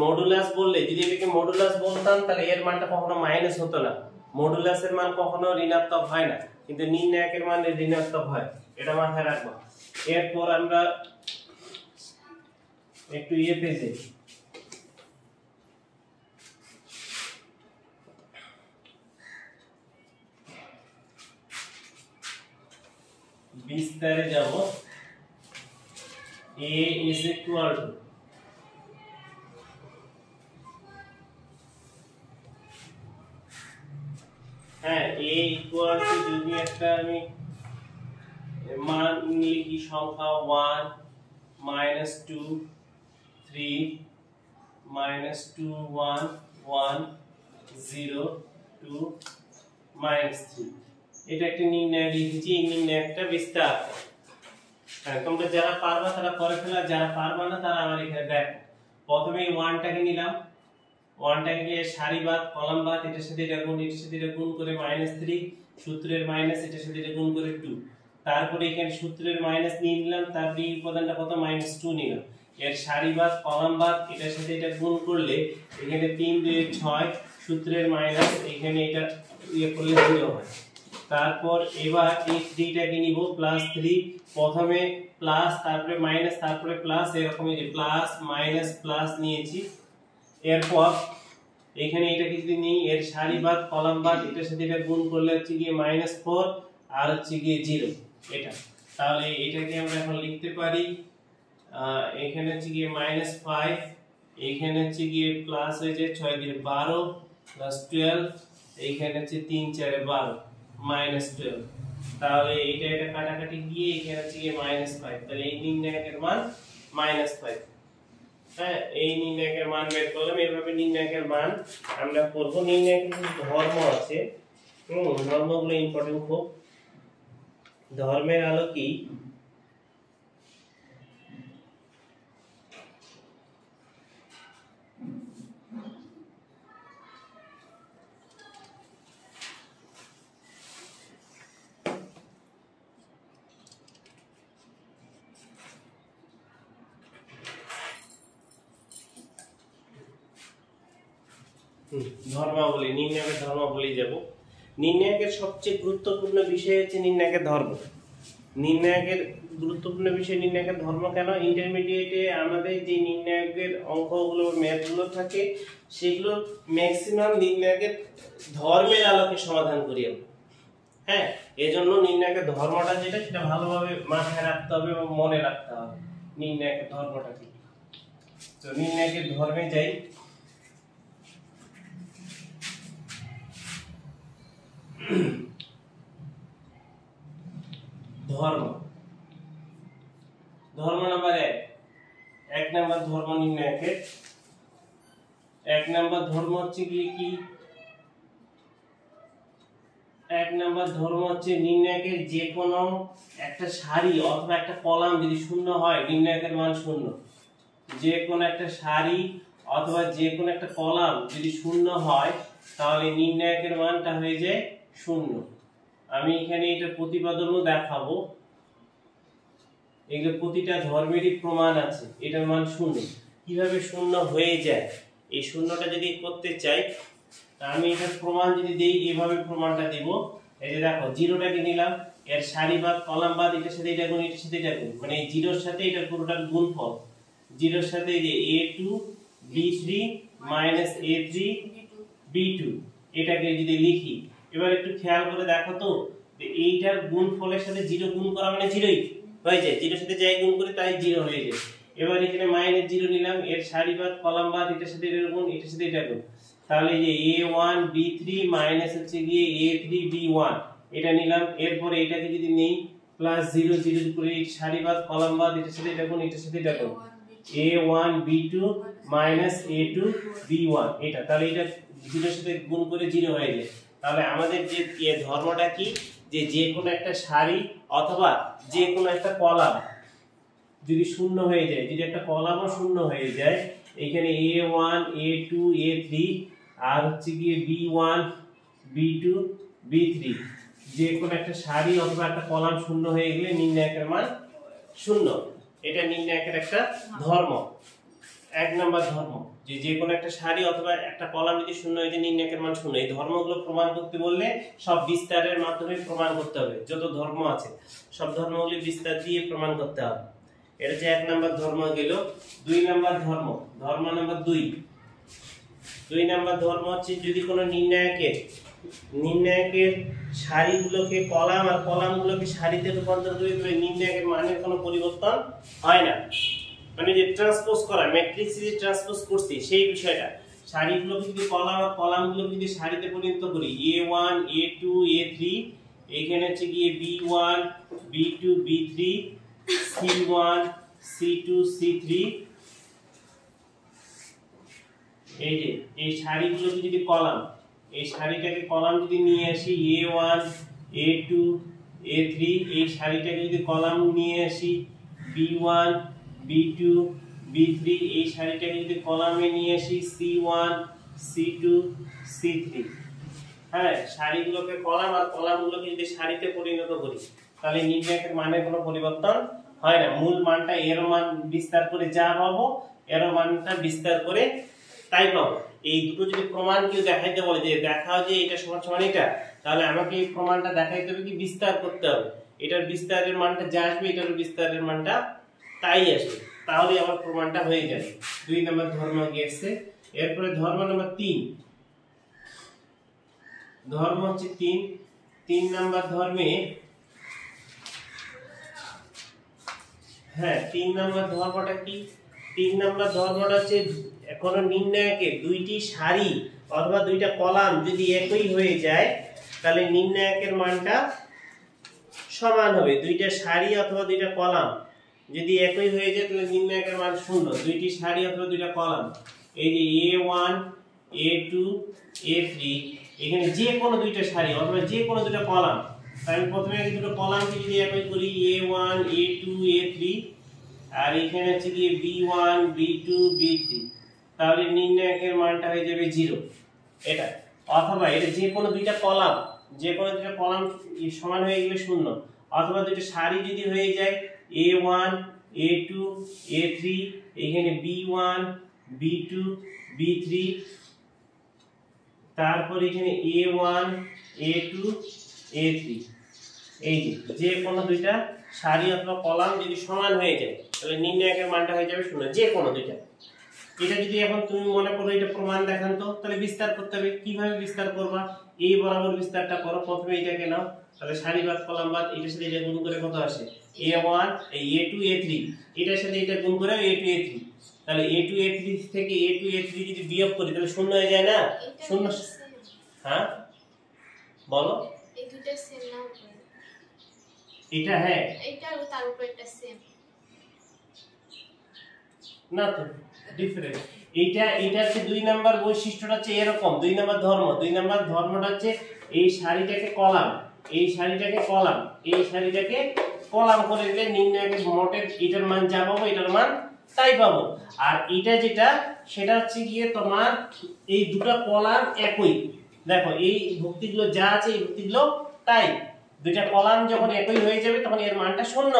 Speaker 1: মডুলাস বললে যদি এটাকে মডুলাস বলতাম তাহলে এর মানটা কখনো মাইনাস হতো না, মডুলাসের মান কখনো ঋণাত্মক হয় না, কিন্তু নির্ণায়কের মান ঋণাত্মক হয়, এটা মাথায় রাখবো। এরপর আমরা একটু ইয়েতে যাই, বিস্তারে যাব। a is equal to হ্যাঁ a equal to যদি একটা আমি মান লিখি সংখ্যা 1 -2 3 -2 1 1 0 2 -3, এটা একটা নির্ণয় লিখেছি। এই নির্ণয়টা বিস্তার, হ্যাঁ তোমরা যারা পারবা তারা করে ফেলা, যারা পারবা না তারা আমার এখানে দেখো। প্রথমে এই 1টাকে নিলাম, 1টাকে সারিবাদ কলামবাদ এটার সাথে এটা গুণ, এটার সাথে এটা গুণ করে -3, সূত্রের মাইনাস এটার সাথে এটা গুণ করে 2, তারপরে এখানে সূত্রের মাইনাস নিয়ে নিলাম, তারপরে এই উপাদানটা কত -2 নিলাম, এর সারিবাদ কলামবাদ এটার সাথে এটা গুণ করলে এখানে 3 2 6, সূত্রের মাইনাস এখানে এটা ইয়ে করলে 0 হয়। তারপর এবার এই 3টাকে নিব +3, প্রথমে প্লাস তারপরে মাইনাস তারপরে প্লাস, এরকম এই যে প্লাস মাইনাস প্লাস নিয়েছি। এরপর এখানে এটাকে যদি নিই এর সারিবাদ কলামবাদ এটার সাথে এটা গুণ করলে হচ্ছে গিয়ে -4 আর হচ্ছে গিয়ে 0 এটা, তাহলে এটাকে আমরা এখন লিখতে পারি এখানে হচ্ছে গিয়ে -5, এখানে হচ্ছে গিয়ে প্লাস হয়ে যায় 6 দিয়ে 12 +12, এখানে হচ্ছে 3 4 12 -12, তাহলে এটা এটা কাটাকাটি গিয়ে এখানে হচ্ছে গিয়ে -5, তাহলে এই নির্ণায়কের মান -5। হ্যাঁ এই নির্ণায়কের মান বের করলাম। এইভাবে নির্ণায়কের মান আমরা করব। নির্ণায়কের কিছু ধর্ম আছে, ধর্মগুলো ইম্পর্টেন্ট খুব। ধর্মের আলো কি ধর্মাবলী, নির্ণায়কের ধর্মাবলী যাব। নির্ণায়কের সবচেয়ে গুরুত্বপূর্ণ বিষয় হচ্ছে নির্ণায়কের ধর্ম। নির্ণায়কের গুরুত্বপূর্ণ বিষয় নির্ণায়কের ধর্ম কেন? ইন্টারমিডিয়েটে আমাদের যে নির্ণায়কের অঙ্কগুলো ম্যাথগুলো থাকে সেগুলো ম্যাক্সিমাম নির্ণায়কের ধর্মের আলোকে সমাধান করি আমরা। হ্যাঁ এজন্য নির্ণায়কের ধর্মটা যেটা সেটা ভালোভাবে মাথায় রাখতে হবে এবং মনে রাখতে হবে নির্ণায়কের ধর্মটা কি। তো নির্ণায়কের ধর্মে যাই। ধর্ম, ধর্ম নাম্বার 1 নাম্বার ধর্ম নির্ণায়কের 1 নাম্বার ধর্ম হচ্ছে কি 1 নাম্বার ধর্ম হচ্ছে নির্ণায়কের যে কোনো একটা সারি অথবা একটা কলাম যদি শূন্য হয় নির্ণায়কের মান শূন্য। যে কোনো একটা সারি অথবা যে কোনো একটা কলাম যদি শূন্য হয় তাহলে নির্ণায়কের মানটা হয়ে যায় শূন্য। আমি এখানে এটা প্রতিপাদনও দেখাবো, এগুলো প্রতিটা ধর্মেরই প্রমাণ আছে এটার মান শূন্য। কিভাবে শূন্য হয়ে যায় এই শূন্যটা যদি করতে চাই আমি এটার প্রমাণ যদি দেই, এভাবে প্রমাণটা দেব। এই যে দেখো জিরোটাকে নিলাম, এর সারিবাদ কলামবাদ এটার সাথে এটা গুণ এটার সাথে এটা গুণ, মানে এই জিরোর সাথে এটা পুরোটার গুণফল। জিরোর সাথে এই যে a2 b3 a3 b2 এটাকে যদি লিখি, এবার একটু খেয়াল করে দেখো তো এইটার গুণফলের সাথে জিরো গুণ করা মানে জিরোই হয়ে যায়, জিরোর সাথে যাই গুণ করি তাই জিরো হয়ে যায়। এবার এখানে -0 নিলাম, এর সারিবাদ কলামবাদ এটার সাথে এটা গুণ এটার সাথে এটা গুণ, তাহলে এই যে a1 b3 মাইনাস হচ্ছে গিয়ে a3 b1 এটা নিলাম। এরপরে এটাকে যদি নেই +0 0 করে এই সারিবাদ কলামবাদ এটার সাথে এটা গুণ এটার সাথে এটা গুণ a1 b2 a2 b1 এটা, তাহলে এটা জিরোর সাথে গুণ করে 0 হয়ে যায়। তাহলে আমাদের যে ধর্মটা কি, যে কোনো একটা সারি অথবা যে কোনো একটা কলাম যদি শূন্য হয়ে যায়, যদি একটা কলামও শূন্য হয়ে যায়, এখানে a1 a2 a3 আর হচ্ছে গিয়ে b1 b2 b3 যে কোনো একটা সারি অথবা একটা কলাম শূন্য হয়ে গেলে নির্ণায়কের মান শূন্য। এটা নির্ণায়কের একটা ধর্ম। এক নাম্বার ধর্ম যে কোনো একটা সারি অথবা একটা কলাম যদি শূন্য হয় যে নির্ণায়কের মান শূন্য। এই ধর্মগুলো প্রমাণ করতে বললে সব বিস্তারের মাধ্যমে প্রমাণ করতে হবে। যত ধর্ম আছে সব ধর্মগুলি বিস্তার দিয়ে প্রমাণ করতে হবে। এটা যে এক নাম্বার ধর্ম গেল। দুই নাম্বার ধর্ম, ধর্ম নাম্বার দুই নাম্বার ধর্ম হচ্ছে যদি কোনো নির্ণায়কের সারিগুলোকে কলাম আর কলামগুলোকে সারিতে রূপান্তর করে তবে নির্ণায়কের মানের কোনো পরিবর্তন হয় না। মানে যে ট্রান্সপোজ করা, ম্যাট্রিক্সে যে ট্রান্সপোজ করছি সেই বিষয়টা, সারিগুলোকে যদি কলাম আর কলামগুলোকে যদি সারিতে পরিণত করি a1 a2 a3, এখানে হচ্ছে গিয়ে b1 b2 b3 c1 c2 c3, এই যে এই সারিগুলোকে যদি কলাম, এই সারিটাকে কলাম যদি নিয়ে আসি a1 a2 a3, এই সারিটাকে যদি কলাম নিয়ে আসি b1 b2 b3, এই সারিটাকে যদি কলামে নিয়ে আসি c1 c2 c3, হ্যাঁ সারিগুলোকে কলাম আর কলামগুলোকে যদি সারিতে পরিণত করি তাহলে নির্ণায়কের মানে কোনো পরিবর্তন হয় না। মূল মানটা এর মান বিস্তার করে যা পাবো এর মানটা বিস্তার করে তাই পাবো। এই দুটো যদি প্রমাণ কেউ দেখাইতে বলে যে দেখাও যে এটা সমান সমান এটা, তাহলে আমাকে এই প্রমাণটা দেখাইতে হবে কি বিস্তার করতে হবে। এটার বিস্তারের মানটা যা আসবে এটার বিস্তারের মানটা তাই আসবে, তাহলে আমার প্রমাণটা হয়ে যাবে। দুই নাম্বার ধর্ম গিয়েছে। এরপরে ধর্ম নাম্বার 3, ধর্ম হচ্ছে 3 নাম্বার ধর্মে, হ্যাঁ 3 নাম্বার ধর্মটা কি? 3 নাম্বার ধর্মটা হচ্ছে কোনো নির্ণায়কের দুইটি সারি অথবা দুইটা কলাম যদি একই হয়ে যায় তাহলে নির্ণায়কের মানটা সমান হবে। দুইটা সারি অথবা দুইটা কলাম যদি একই হয়ে যায় তাহলে নির্ণায়কের মান শূন্য। দুইটি সারি অথবা দুইটা কলাম, এই যে a1 a2 a3, এখানে যে কোনো দুইটা সারি অথবা যে কোনো দুইটা কলাম, আমি প্রথমে এই দুটো কলামকে যদি একই করি a1 a2 a3, আর এখানে হচ্ছে কি b1 b2 b3, তাহলে নির্ণায়কের মানটা হয়ে যাবে 0 এটা। অথবা এটা যে কোনো দুইটা কলাম সমান হয়ে গেলে শূন্য, অথবা দুইটা সারি যদি হয়ে যায় a1 a2 a3, এখানে b1 b2 b3, তারপর এখানে a1 a2 a3, এই যে কোনো দুইটা সারি অথবা কলাম যদি সমান হয়ে যায় তাহলে নির্ণায়কের মানটা হয়ে যাবে শূন্য, যে কোনো দুইটা। এটা যদি এখন তুমি মনে করো এটা প্রমাণ দেখান তো, তাহলে বিস্তার করতে হবে। কিভাবে বিস্তার করবা? এই বরাবর বিস্তারটা করো। প্রথমে এটাকে নাও, তাহলে সারি বাদ কলাম বাদ, এটার সাথে এটা গুণ করে কত আসে a1 a2 a3, এটার সাথে এটা গুণ করে a2 a3, তাহলে a2 a3 থেকে a2 a3 যদি বিয়োগ করি তাহলে শূন্য হয়ে যায় না? শূন্য, হ্যাঁ বলো
Speaker 2: এই দুটো সেম না?
Speaker 1: এটা হ্যাঁ
Speaker 2: এটা আর তার উপর একটা সেম
Speaker 1: না তো, ডিফারেন্ট। এটা হচ্ছে দুই নাম্বার বৈশিষ্ট্যটা হচ্ছে এরকম। দুই নাম্বার ধর্মটা হচ্ছে এই সারিটাকে কলাম, এই সারিটাকে কলাম করে দিলে নির্ণায়কের মোটের এটার মান যা পাবো এটার মান তাই পাবো। আর এটা যেটা সেটা হচ্ছে গিয়ে তোমার এই দুটো কলাম একই, দেখো এই ভুক্তিগুলো যা আছে এই ভুক্তিগুলো তাই। দুইটা কলাম যখন একই হয়ে যাবে তখন এর মানটা শূন্য।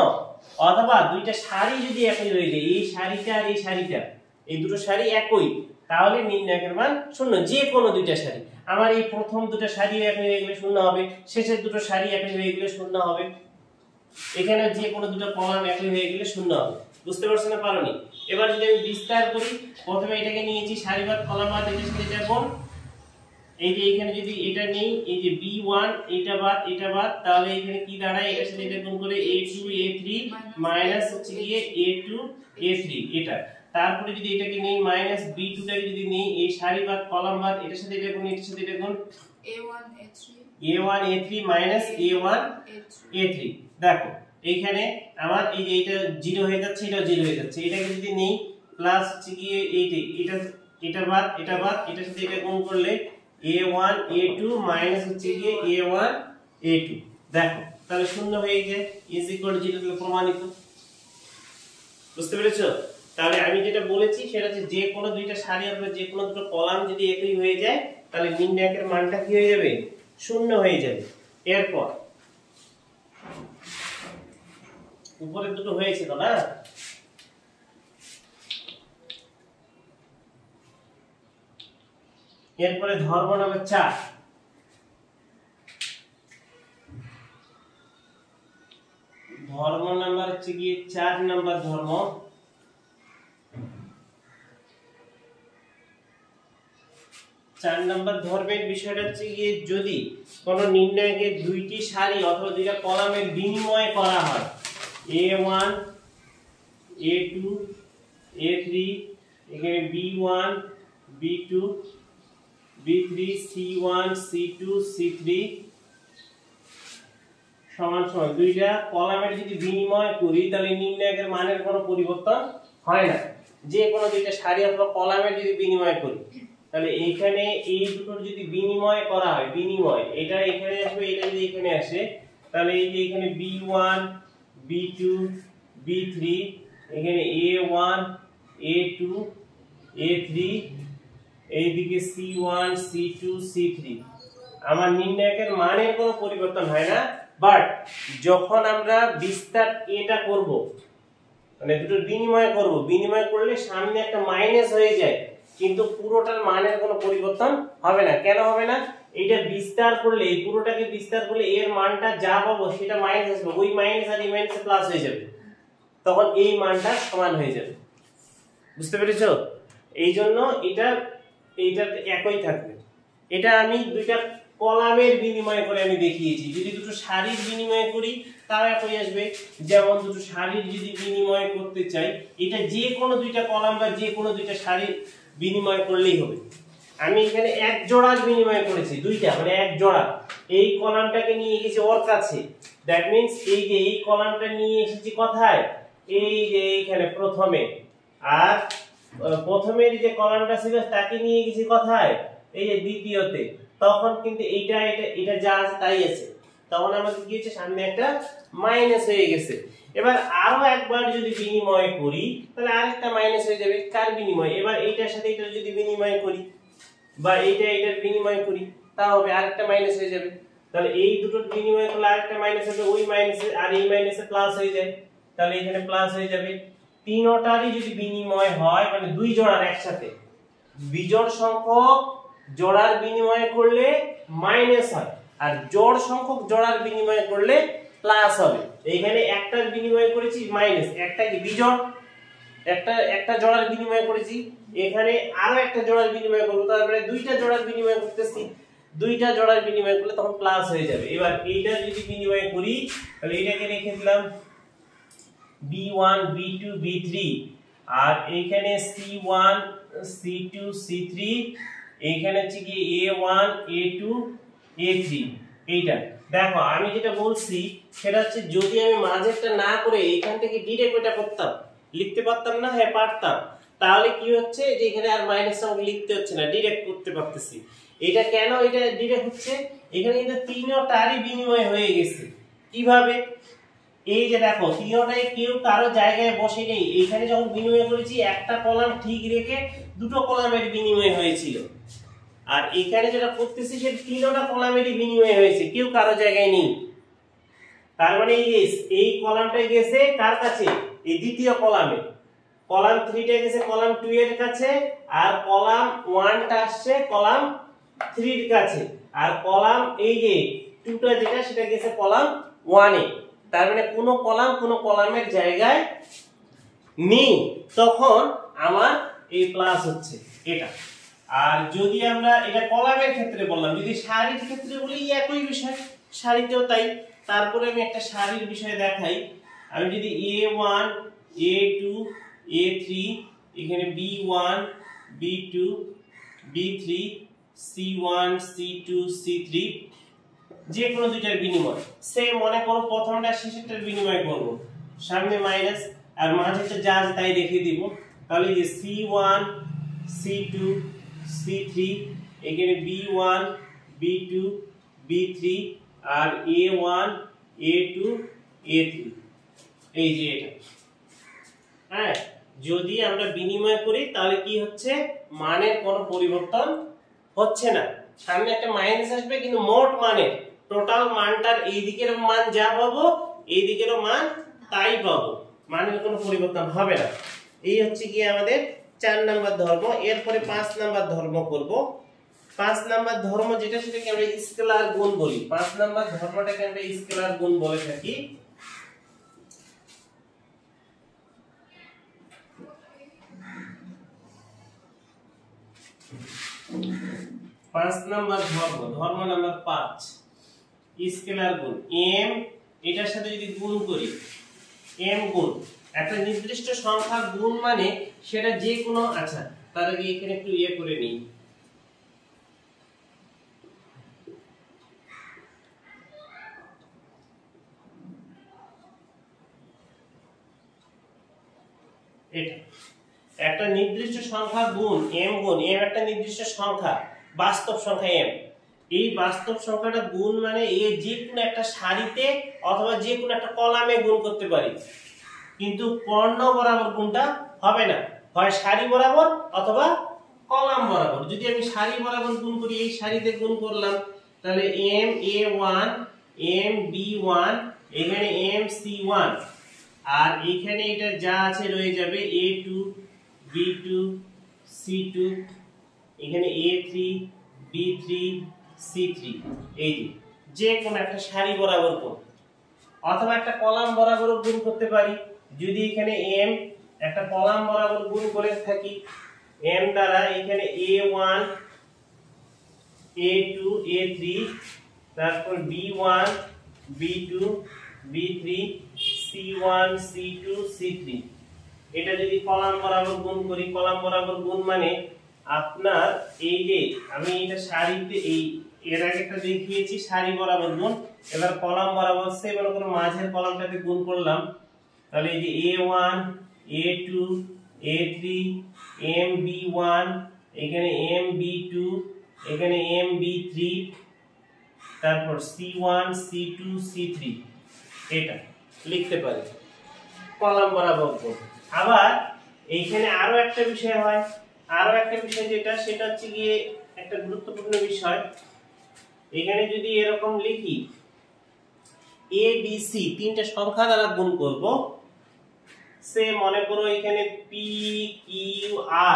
Speaker 1: অথবা দুইটা সারি যদি একই হয়ে যায়, এই সারিটা আর এই সারিটা, এই দুটো সারি একই, তাহলে নির্ণায়কের মান শূন্য। যে কোনো দুইটা সারি, আমার এই প্রথম দুটো সারি একই হয়ে গেলে শূন্য হবে, শেষের দুটো সারি একই হয়ে গেলে শূন্য হবে, এখানে যে কোনো দুটো কলাম একই হয়ে গেলে শূন্য হবে। বুঝতে পারছো না? পারোনি? এবার যদি আমি বিস্তার করি, প্রথমে এটাকে নিয়েছি সারি বাদ কলাম বাদ, এটার সাথে এটা গুণ, এই যে এখানে যদি এটা নেই, এই যে b1 এটা বাদ, তাহলে এখানে কি দাঁড়ায়? এটার সাথে এটা গুণ করে a2 a3 মাইনাস হচ্ছে গিয়ে a2 a3 এটা। তারপরে যদি এটাকে নেই মাইনাস b2 টাকে যদি নেই, এই সারি বাদ কলাম বাদ, এটার সাথে এটা গুণ, এটার সাথে এটা গুণ, a1 a3 minus a1 a3। দেখো এইখানে আমার এই যে এটা 0 হয়ে যাচ্ছে, এটাও 0 হয়ে যাচ্ছে। এটাকে যদি নেই প্লাস হচ্ছে গিয়ে এটা বাদ, এটার সাথে এটা গুণ করলে a1 a2 মাইনাস হচ্ছে গিয়ে a1 a2। দেখো তাহলে শূন্য হয়ে যায়, ইজ ইকুয়াল টু 0, তাহলে প্রমাণিত। বুঝতে পেরেছো? তাহলে আমি যেটা বলেছি সেটা হচ্ছে যে কোনো দুইটা সারি অথবা যে কোনো দুটো কলাম যদি একই হয়ে যায় তাহলে নির্ণায়কের মানটা কি হয়ে যাবে? শূন্য হয়ে যাবে। এরপর উপরে দুটো হয়েছে তো না, এরপরে ধর্ম নাম্বার 4, ধর্ম নাম্বার হচ্ছে গিয়ে 4 নাম্বার ধর্ম। 4 নাম্বার ধর্মের বিষয়টা হচ্ছে গিয়ে যদি কোন নির্ণয়কে দুইটি সারি অথবা দুইটা কলামের বিনিময় করা হয়, A1 A2 A3, এখানে B1 B2 B3 C1 C2 C3 সমান সমান দুইটা কলামের যদি বিনিময় করি তাহলে নির্ণয়কের মানের কোনো পরিবর্তন হয় না। যে কোনো দুইটা সারি অথবা কলামের যদি বিনিময় করি তাহলে এইখানে এই দুটোর যদি বিনিময় করা হয়, বিনিময় এটা এখানে আসবে, এটা যদি এখানে আসে তাহলে এই যে এখানে B1 B2 B3, এখানে A1 A2 A3, এইদিকে C1 C2 C3, আমার নির্ণয়কের মানের কোনো পরিবর্তন হয় না। বাট যখন আমরা বিস্তার এটা করব, মানে দুটোর বিনিময় করব, বিনিময় করলে সামনে একটা মাইনাস হয়ে যায়, কিন্তু পুরোটার মানের কোনো পরিবর্তন হবে না। কেন হবে না? এটা বিস্তার করলে, এই পুরোটাকে বিস্তার করলে এর মানটা যা পাবো সেটা মাইনাস আসবে, ওই মাইনাস আর এই মাইনাসে প্লাস হয়ে যাবে, তখন এই মানটা সমান হয়ে যাবে। বুঝতে পেরেছো? এই জন্য এটা একই থাকবে। এটা আমি দুইটা কলামের বিনিময় করে আমি দেখিয়েছি। যদি দুটো সারির বিনিময় করি তাও একই আসবে। যেমন দুটো সারির যদি বিনিময় করতে চাই, এটা যে কোনো দুইটা কলাম বা যে কোনো দুইটা সারির বিনিময় করলেই হবে। আমি এখানে এক জোড়ার বিনিময় করেছি, দুইটা মানে এক জোড়া। এই কলামটাকে নিয়ে গেছি ওর কাছে, দ্যাট মিন্স এই যে এই কলামটা নিয়ে এসেছি কোথায়, এই যে এইখানে প্রথমে, আর প্রথমের যে কলামটা ছিল তাকে নিয়ে গেছি কোথায়, এই যে দ্বিতীয়তে। তখন কিন্তু এটা যা আছে তাই আছে, তখন আমাদের কি হচ্ছে, সামনে একটা মাইনাস হয়ে গেছে। এবার আরো একবার যদি বিনিময় করি তাহলে আরেকটা মাইনাস হয়ে যাবে। কার বিনিময়? এবার এইটার সাথে এটা যদি বিনিময় করি বা এটার বিনিময় করি তাহলে আরেকটা মাইনাস হয়ে যাবে। তাহলে এই দুটোর বিনিময় করলে আরেকটা মাইনাস হবে, ওই মাইনাসে আর এই মাইনাসে প্লাস হয়ে যায়, তাহলে এখানে প্লাস হয়ে যাবে। তিনটারই যদি বিনিময় হয়, মানে দুই জোড়ার একসাথে বিজোড় সংখ্যক জোড়ার বিনিময় করলে মাইনাস হয়, আর জোড় সংখ্যক জোড়ার বিনিময় করলে প্লাস হবে। এইখানে একটার বিনিময় করেছি মাইনাস, একটা কি বিজোড়, একটা জোড়ার বিনিময় করেছি, এখানে আরো একটা জোড়ার বিনিময় করব, তারপরে দুইটা জোড়ার বিনিময় করতেছি, দুইটা জোড়ার বিনিময় করলে তখন প্লাস হয়ে যাবে। এবার এইটার যদি বিনিময় করি তাহলে এটাকে রেখে দিলাম B1 B2 B3, আর এইখানে C1 C2 C3, এইখানে হচ্ছে কি A1 A2 A3। এইটা দেখো আমি যেটা বলছি সেটা হচ্ছে, যদি আমি মাঝেরটা না করে এইখান থেকে ডিরেক্ট এটা করতাম, লিখতে পারতাম না? হ্যাঁ পারতাম। তাহলে কি হচ্ছে যে এখানে আর মাইনাস সঙ্গে লিখতে হচ্ছে না, ডিরেক্ট করতে পারতেছি। এটা কেন এটা ডিরেক্ট হচ্ছে? এখানে কিন্তু তিনটারই বিনিময় হয়ে গেছে। কিভাবে? এই যে দেখো তিনটাই কেউ কারো জায়গায় বসে নেই, এখানে যখন বিনিময় করেছি একটা কলাম ঠিক রেখে দুটো কলামের বিনিময় হয়েছিল, আর এখানে যেটা করতেছি সেটা তিনটা কলামেরই বিনিময় হয়েছে, কেউ কারো জায়গায় নেই। তার মানে এই কলামটা গেছে কার কাছে? এই দ্বিতীয় কলামে। কলাম 3টা গেছে কলাম 2 এর কাছে, আর কলাম 1টা আসছে কলাম 3 এর কাছে, আর কলাম এই যে 2টা যেটা সেটা গেছে কলাম 1 এ। তার মানে কোন কলামের জায়গায় নেই, তখন আমার এই প্লাস হচ্ছে এটা। আর যদি আমরা এটা কলামের ক্ষেত্রে বললাম, যদি সারির ক্ষেত্রে বলি একই বিষয়, সারিতেও তাই। তারপরে আমি একটা সারির বিষয় দেখাই। আমি যদি A1 A2 A3, এখানে B1 B2 B3 C1 C2 C3, যে কোনো দুইটার বিনিময় সে মনে করো প্রথমটা শেষেরটার বিনিময় করব, সামনে মাইনাস আর মাঝেরটা যা আছে তাই রেখে দিব। তাহলে যে C1 C2 C3, এখানে B1 B2 B3 আর A1 A2 A3, এই যে এটা। হ্যাঁ, যদি আমরা বিনিময় করি তাহলে কি হচ্ছে, মানের কোনো পরিবর্তন হচ্ছে না। সামনে একটা মাইনাস আসবে, কিন্তু মোট মানে টোটাল মানটার এই দিকের মান যা পাবো এই দিকেরও মান তাই পাবো, মানের কোনো পরিবর্তন হবে না। এই হচ্ছে কি আমাদের 4 নাম্বার ধর্ম। এরপরে 5 নাম্বার ধর্ম করব। 5 নাম্বার ধর্ম যেটা সেটাকে আমরা স্কেলার গুণ বলি। 5 নাম্বার ধর্মটাকে আমরা স্কেলার গুণ বলে থাকি। পাঁচ নাম্বার ধর্ম নাম্বার 5 স্কেলার গুণ m, এটার সাথে যদি গুণ করি m গুণ একটা নির্দিষ্ট সংখ্যা গুণ মানে সেটা যে কোনো, আচ্ছা তার আগে এখানে একটু করে নিই। এটা একটা নির্দিষ্ট সংখ্যা গুণ m গুণ m একটা নির্দিষ্ট সংখ্যা, বাস্তব সংখ্যা m। এই বাস্তব সংখ্যাটা গুণ মানে যে কোনো একটা সারিতে অথবা যে কোনো একটা কলামে গুণ করতে পারি, কিন্তু কর্ণ বরাবর গুণটা হবে না, হয় সারি বরাবর অথবা কলাম বরাবর। যদি আমি সারি বরাবর গুণ করি, এই সারিতে গুণ করলাম, তাহলে ma1 mb1 এখানে mc1, আর এখানে এটা যা আছে রয়ে যাবে a2 b2 c2, এখানে a3 b3 c3। এই যে কোন একটা সারি বরাবর গুণ অথবা একটা কলাম বরাবর গুণ করতে পারি। যদি এখানে m একটা কলাম বরাবর গুণ করে থাকি, m দ্বারা এখানে a1 a2 a3, তারপর b1 b2 b3 c1 c2 c3, এটা যদি কলাম বরাবর গুণ করি, কলাম বরাবর গুণ মানে আপনার এই যে আমি এটা সারিতে এর আগে একটা দেখিয়েছি সারি বরাবর গুণ, এবার কলাম বরাবর সে মনে করো মাঝের কলামটাকে গুণ করলাম, তাহলে এই যে a1 a2 a3 mb1 এখানে mb2 এখানে mb3, তারপর c1 c2 c3, এটা লিখতে পারি কলাম বরাবর গুণ। আবার এইখানে আরো একটা বিষয় হয়, আরো একটা বিষয় যেটা সেটা হচ্ছে গিয়ে একটা গুরুত্বপূর্ণ বিষয়। এখানে যদি এরকম লিখি a b c তিনটা সংখ্যা দ্বারা গুণ করব, সে মনে করো এখানে p q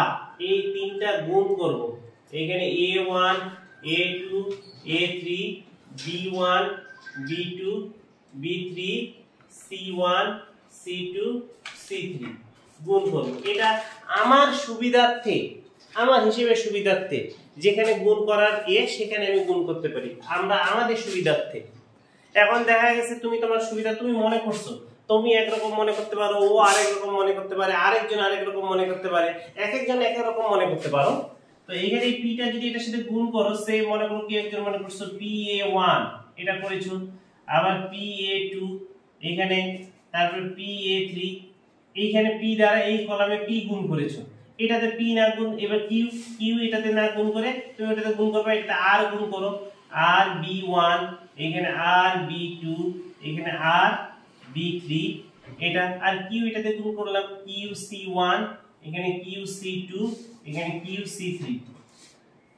Speaker 1: r এই তিনটা গুণ করব, এখানে a1 a2 a3 b1 b2 b3 c1 c2 c3 গুণ করব। এটা আমার সুবিধার্থে, আমার হিসেবের সুবিধার্থে, যেখানে গুণ করার সেখানে আমি গুণ করতে পারি, আমরা আমাদের সুবিধার্থে। এখন দেখা গেছে তুমি তোমার সুবিধা তুমি মনে করছো, তুমি একরকম মনে করতে পারো, ও আরেক রকম মনে করতে পারে, আরেকজন আরেক রকম মনে করতে পারে, এক একজন এক এক রকম মনে করতে পারো। তো এখানে এই পিটা যদি এটার সাথে গুণ করো, সে মনে করো কি একজন মনে করছো pa1 এটা করেছো, আবার pa2 এখানে, তারপর pa3 এইখানে p দ্বারা এই কলামে p গুণ করেছো, এটাতে p না গুণ, এবার q এটাতে না গুণ করে তুমি এটাতে গুণ করবে, এটা r গুণ করো, r b1 এখানে r b2 এখানে r b3 এটা, আর q এটাতে গুণ করলাম q c1 এখানে q c2 এখানে q c3,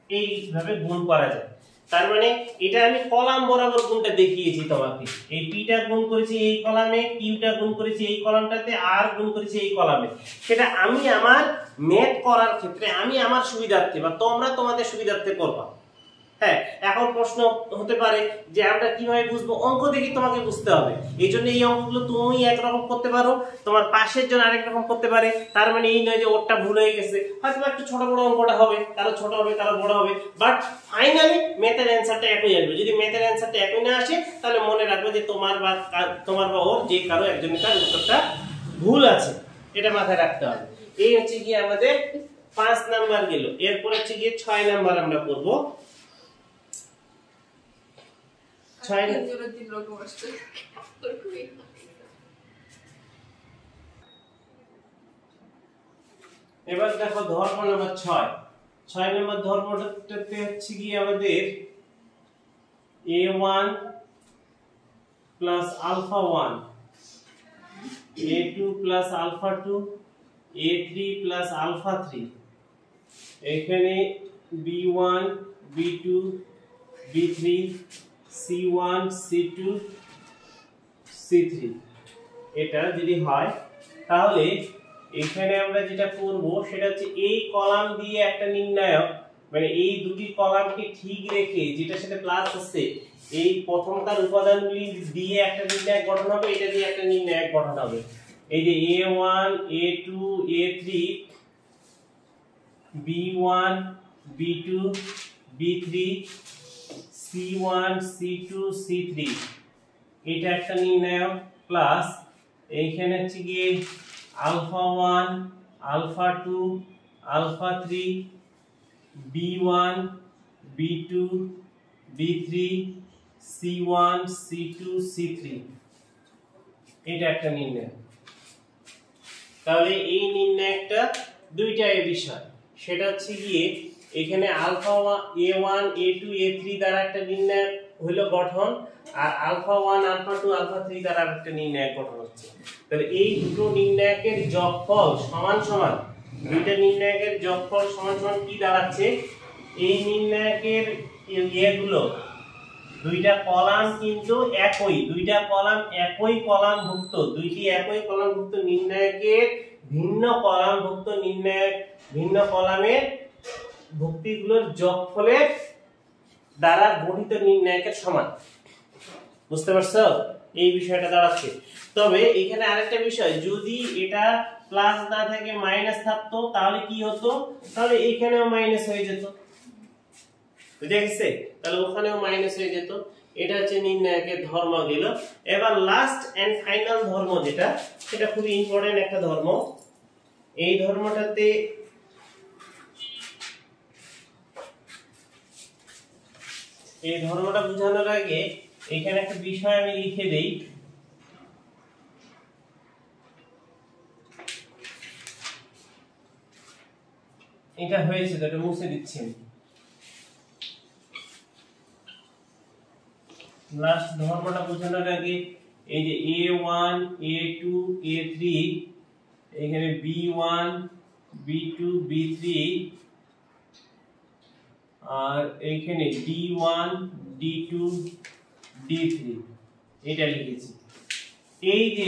Speaker 1: এইভাবে গুণ করা যায়। তার মানে এটা আমি কলাম বরাবর গুণটা দেখিয়েছি তোমাকে, এই p টা গুণ করেছি এই কলামে, q টা গুণ করেছি এই কলামটাতে, r গুণ করেছি এই কলামে। সেটা আমি আমার ম্যাথ করার ক্ষেত্রে আমি আমার সুবিধার্থে বা তোমরা তোমাদের সুবিধার্থে করবা। হ্যাঁ, এখন প্রশ্ন হতে পারে যে আমরা কিভাবে বুঝবো, অঙ্ক দেখি তোমাকে বুঝতে হবে। এইজন্য এই অঙ্কগুলো তুমি একরকম করতে পারো, তোমার পাশের জন আরেক রকম করতে পারে। তার মানে এই নয় যে ওরটা ভুল হয়ে গেছে, হয়তো একটু ছোট বড় অঙ্কটা হবে, কারো ছোট হবে কারো বড় হবে, বাট ফাইনালি ম্যাথের অ্যানসারটা একই আসবে। যদি ম্যাথের অ্যানসারটা একই না আসে, তাহলে মনে রাখবে যে তোমার বা ওর যে কারো একজনের তার উত্তরটা ভুল আছে, এটা মাথায় রাখতে হবে। এই হচ্ছে কি আমাদের 5 নাম্বার গেল। এরপর হচ্ছে গিয়ে 6 নাম্বার আমরা করব। এবার দেখো ধর্ম নাম্বার 6 নম্বর ধর্মটাতে হচ্ছে কি আমাদের a1 plus alpha 1 a2 plus alpha 2 a3 plus alpha 3 এখানে b1 b2 b3 c1 c2 c3 এটা যদি হয়, তাহলে এখানে আমরা যেটা করব সেটা হচ্ছে এই কলাম দিয়ে একটা নির্ণায়ক মানে এই দুটি কলামকে ঠিক রেখে যেটার সাথে প্লাস আছে এই প্রথমটার উপাদানগুলি দিয়ে একটা নির্ণায়ক গঠন হবে, এটা দিয়ে একটা নির্ণায়ক গঠন হবে। এই যে a1 a2 a3 b1 b2 b3 c1 c2 c3 এটা একটা নির্ণায়ক, প্লাস এইখানে হচ্ছে কি alpha 1 alpha 2 alpha 3 b1 b2 b3 c1 c2 c3 এটা একটা নির্ণায়ক। তাহলে এই নির্ণায়কটা দুইটাই বিষয়, সেটা হচ্ছে গিয়ে এখানে আলফা a1 a2 a3 দ্বারা একটা নির্ণায়ক হলো গঠন, আর আলফা 1 আলফা 2 আলফা 3 দ্বারা একটা নির্ণায়ক গঠন হচ্ছে। তাহলে এই দুটো নির্ণায়কের যোগফল সমান সমান, দুইটা নির্ণায়কের যোগফল সমান সমান কি দাঁড়াচ্ছে, এই নির্ণায়কের ইয়েগুলো দুইটা কলাম কিন্তু একই, দুইটা কলাম একই কলামভুক্ত, দুইটি একই কলামভুক্ত নির্ণায়কের ভিন্ন কলামভুক্ত নির্ণায়ক ভিন্ন কলামের ভুক্তিগুলোর যোগফলের দ্বারা গঠিত নির্ণায়কের সমান। বুঝতে পারছো এই বিষয়টা দাঁড়াচ্ছে। তবে এখানে আরেকটা বিষয়, যদি এটা প্লাস না থাকে মাইনাস থাকতো তাহলে কি হতো, তাহলে এখানেও মাইনাস হয়ে যেত, দেখছে, তাহলে ওখানেও মাইনাস হয়ে যেত। এটা হচ্ছে নির্ণায়কের ধর্ম গেল। এবার লাস্ট এন্ড ফাইনাল ধর্ম যেটা, সেটা খুবই ইম্পর্টেন্ট একটা ধর্ম। এই ধর্মটাতে এই ধর্মটা বোঝানোর আগে এখানে একটা বিষয় আমি লিখে দেই। এটা হয়েছে তো, এটা মুছে দিচ্ছি। লাস্ট ধর্মটা বোঝানোর আগে এই যে a1 a2 a3 এখানে b1 b2 b3 আর এইখানে d1 d2 d3 এটা লিখেছি। এই যে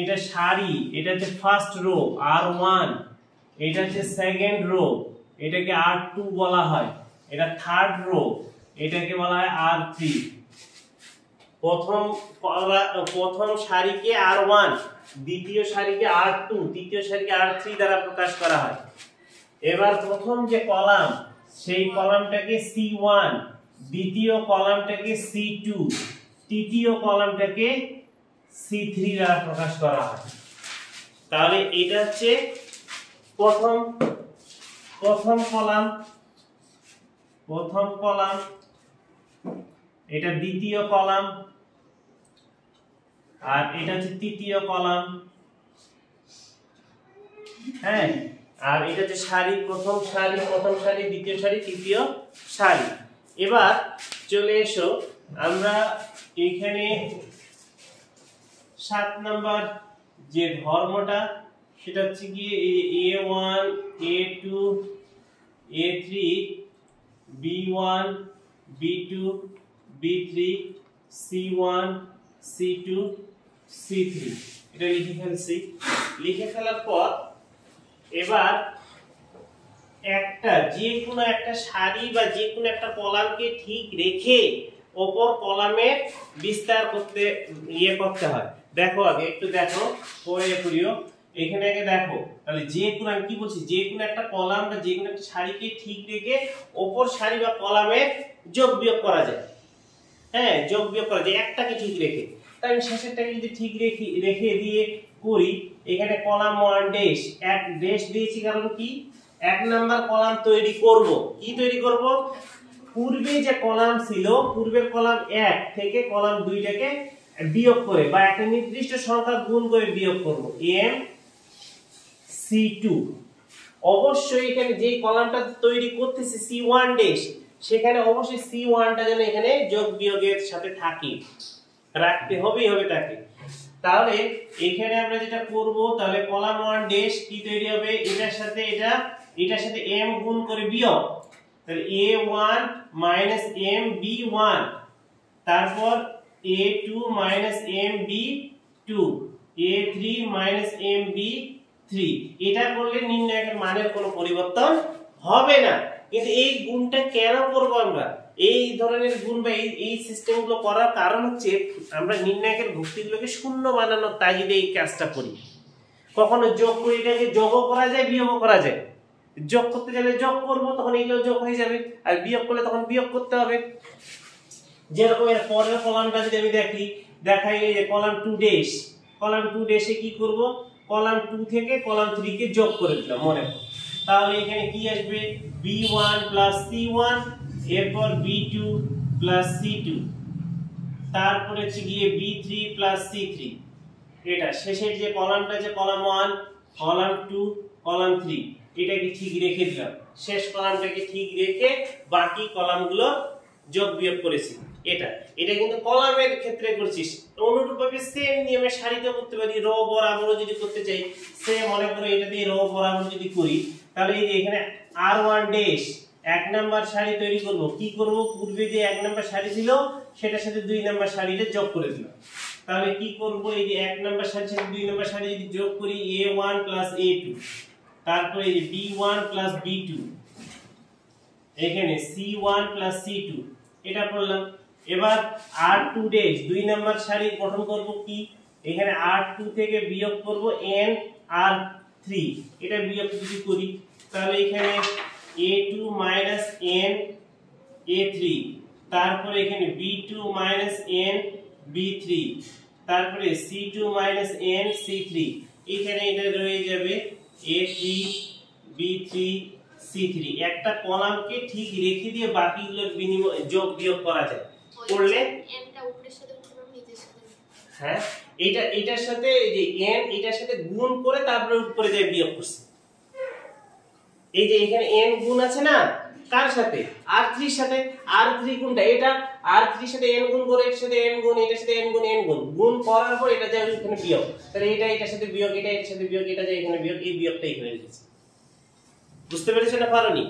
Speaker 1: এটা সারি, এটা হচ্ছে ফার্স্ট রো r1, এটা হচ্ছে সেকেন্ড রো, এটাকে r2 বলা হয়, এটা থার্ড রো, এটাকে বলা হয় r3। প্রথম সারিকে r1, দ্বিতীয় সারিকে r2, তৃতীয় সারিকে r3 দ্বারা প্রকাশ করা হয়। এবার প্রথম যে কলাম সেই কলামটাকে c1, দ্বিতীয় কলামটাকে c2, তৃতীয় কলামটাকে c3 দ্বারা প্রকাশ করা হয়। তাহলে এটা হচ্ছে প্রথম কলাম, এটা দ্বিতীয় কলাম, আর এটা হচ্ছে তৃতীয় কলাম। হ্যাঁ, আর এটা হচ্ছে সারি, প্রথম সারি দ্বিতীয় সারি তৃতীয় সারি। এবার চলে এসো আমরা এখানে 7 নাম্বার যে ধর্মটা, সেটা হচ্ছে কি a1 a2 a3 b1 b2 b3 c1 c2 c3 এটা লিখে ফেলছি। লিখে ফেলার পর এবার যে কোনো একটা সারি বা যে কোনো একটা কলামকে ঠিক রেখে অপর কলামের বিস্তার করতে হয়। দেখো আগে একটু দেখো, পরে করিও। এখানে আগে দেখো, তাহলে যে কোনো, আমি কি বলছি, যে কোনো একটা কলাম বা যে কোনো একটা সারিকে ঠিক রেখে অপর সারি বা কলামের যোগ বিয়োগ করা যায়। হ্যাঁ, যোগ বিয়োগ করা যায় একটাকে ঠিক রেখে। তাই আমি শেষেরটাকে যদি ঠিক রেখে দিয়ে করি, এখানে কলাম 1 ড্যাশ, এক ড্যাশ দিয়েছি কারণ কি, 1 নাম্বার কলাম তৈরি করব। কি তৈরি করব, পূর্বে যে কলাম ছিল, পূর্বের কলাম 1 থেকে কলাম 2টাকে বিয়োগ করে বা একটা নির্দিষ্ট সংখ্যা গুণ করে বিয়োগ করব, m c2। অবশ্যই এখানে যে কলামটা তৈরি করতেছি c1 ড্যাশ, সেখানে অবশ্যই c1টা যেন এখানে যোগ বিয়োগের সাথে থাকে, রাখতে হবে তাকে। তাহলে এখানে আমরা যেটা করব, তাহলে কলাম 1 ড্যাশ কি তৈরি হবে, এটার সাথে এটার সাথে m গুণ করে বিয়োগ, তাহলে a1 m b1, তারপর a2 m b2, a3 m b3। এটা করলে নির্ণায়কের মানের কোনো পরিবর্তন হবে না। কিন্তু এই গুণটা কেন করব আমরা? এই ধরনের গুণ বা এই সিস্টেমগুলো করার কারণ হচ্ছে আমরা নির্ণায়কের ভুক্তিগুলোকে শূন্য বানানোর তাগিদে এই কাজটা করি। কখনো যোগ করি, এটাকে যোগও করা যায় বিয়োগও করা যায়। যোগ করতে গেলে যোগ করব, তখন এইগুলো যোগ হয়ে যাবে, আর বিয়োগ করলে তখন বিয়োগ করতে হবে। যেরকম এর পরের কলামটা যদি আমি দেখাই এই যে কলাম 2 ড্যাশ, কলাম 2 ড্যাশে কি করব, কলাম 2 থেকে কলাম 3 কে যোগ করে দিলাম মনে করো। তাহলে এখানে কি আসবে, b1 c1, এরপর b2 c2, তারপরে হচ্ছে গিয়ে b3 c3। এটা শেষের যে কলামটা আছে কলাম 1, কলাম 2, কলাম 3, এটাকে ঠিক রেখে দিলাম। শেষ কলামটাকে ঠিক রেখে বাকি কলামগুলো যোগ বিয়োগ করেছি। এটা কিন্তু কলামের ক্ষেত্রে করছিস। অনুরূপভাবে সেম নিয়মে সারিতে করতে পারি, রো বরাবর যদি করতে চাই সেম মনে করো এটা দিয়ে রো বরাবর যদি করি, তাহলে এই যে এখানে r1 ড্যাশ এক নাম্বার সারি তৈরি করব। কি করব, পূর্বে যে এক নাম্বার সারি ছিল সেটার সাথে 2 নাম্বার সারিটা যোগ করে দিলাম। তাহলে কি করব, এই যে এক নাম্বার সারির সাথে 2 নাম্বার সারি যদি যোগ করি a1 a2, তারপরে এই যে b1 b2, এখানে c1 c2, এটা করলাম। এবার r2 ড্যাশ 2 নাম্বার সারি গঠন করব কি, এখানে r2 থেকে বিয়োগ করব n r3, এটা বিয়োগ যদি করি তাহলে এখানে a2 n a3, তারপরে এখানে b2 n b3, তারপরে c2 n c3, এখানে এটা রয়ে যাবে a3 b3 c3। একটা কলামকে ঠিক রেখে দিয়ে বাকিগুলোর বিনিময় যোগ বিয়োগ করা যায়। করলে
Speaker 2: nটা উপরের সাথে উঠলো নিচের সাথে,
Speaker 1: হ্যাঁ এটার সাথে এই যে n এটার সাথে গুণ করে তারপরে উপরে যায় বিয়োগ করছি। এই যে এখানে n গুণ আছে না, কার সাথে, r3 এর সাথে। r3 গুণটা এটা, r3 এর সাথে n গুণ করে, এর সাথে n গুণ, এটার সাথে n গুণ গুণ করার পর এটা যায় এখানে বিয়োগ। তাহলে এটা এটার সাথে বিয়োগ, এটা এর সাথে বিয়োগ, এটা যায় এখানে বিয়োগ, এই বিয়োগটা এখানে লিখেছি। বুঝতে পেরেছো না পারোনি?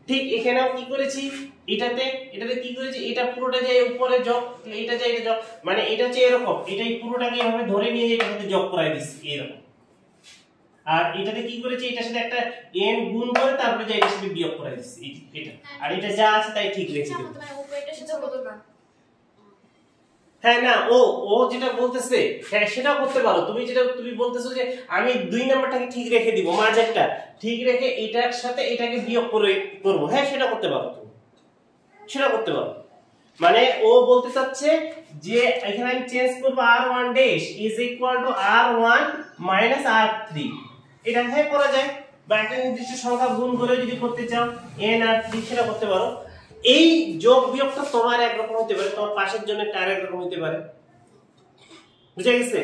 Speaker 1: ঠিক এখানেও কি করেছি, এটাতে কি করেছি, এটা পুরোটা যায় উপরে যোগ, এটা যায় এটা যোগ, মানে এটা হচ্ছে এরকম, এটাই পুরোটাকে এভাবে ধরে নিয়ে যে এটার সাথে যোগ করাই দিচ্ছি এরকম। আর এটাতে কি করেছি, এটার সাথে একটা n গুণ করে তারপরে যে এটার সাথে বিয়োগ করাই দিচ্ছি এটা। আর এটা যা আছে তাই ঠিক রেখে দেব।
Speaker 2: মানে উপরেরটার সাথে বলতো না।
Speaker 1: হ্যাঁ না, ও যেটা বলতেছে হ্যাঁ সেটাও করতে পারো। তুমি বলতেছো যে আমি 2 নাম্বারটাকে ঠিক রেখে দিব, মাঝেরটা ঠিক রেখে এটার সাথে এটাকে বিয়োগ করে করব, হ্যাঁ সেটা করতে পারো তুমি, সেটা করতে পারো। মানে ও বলতে চাচ্ছে যে এখানে আমি চেঞ্জ করব r1 dash is equal to r1 minus r3, এটা হ্যাঁ করা যায়। বা একটা নির্দিষ্ট সংখ্যা গুণ করে যদি করতে চাও n r3, সেটা করতে পারো। এই যোগ বিয়োগটা তোমার একরকম হতে পারে, তোমার পাশের জন্য তার একরকম হতে পারে। বুঝা গেছে?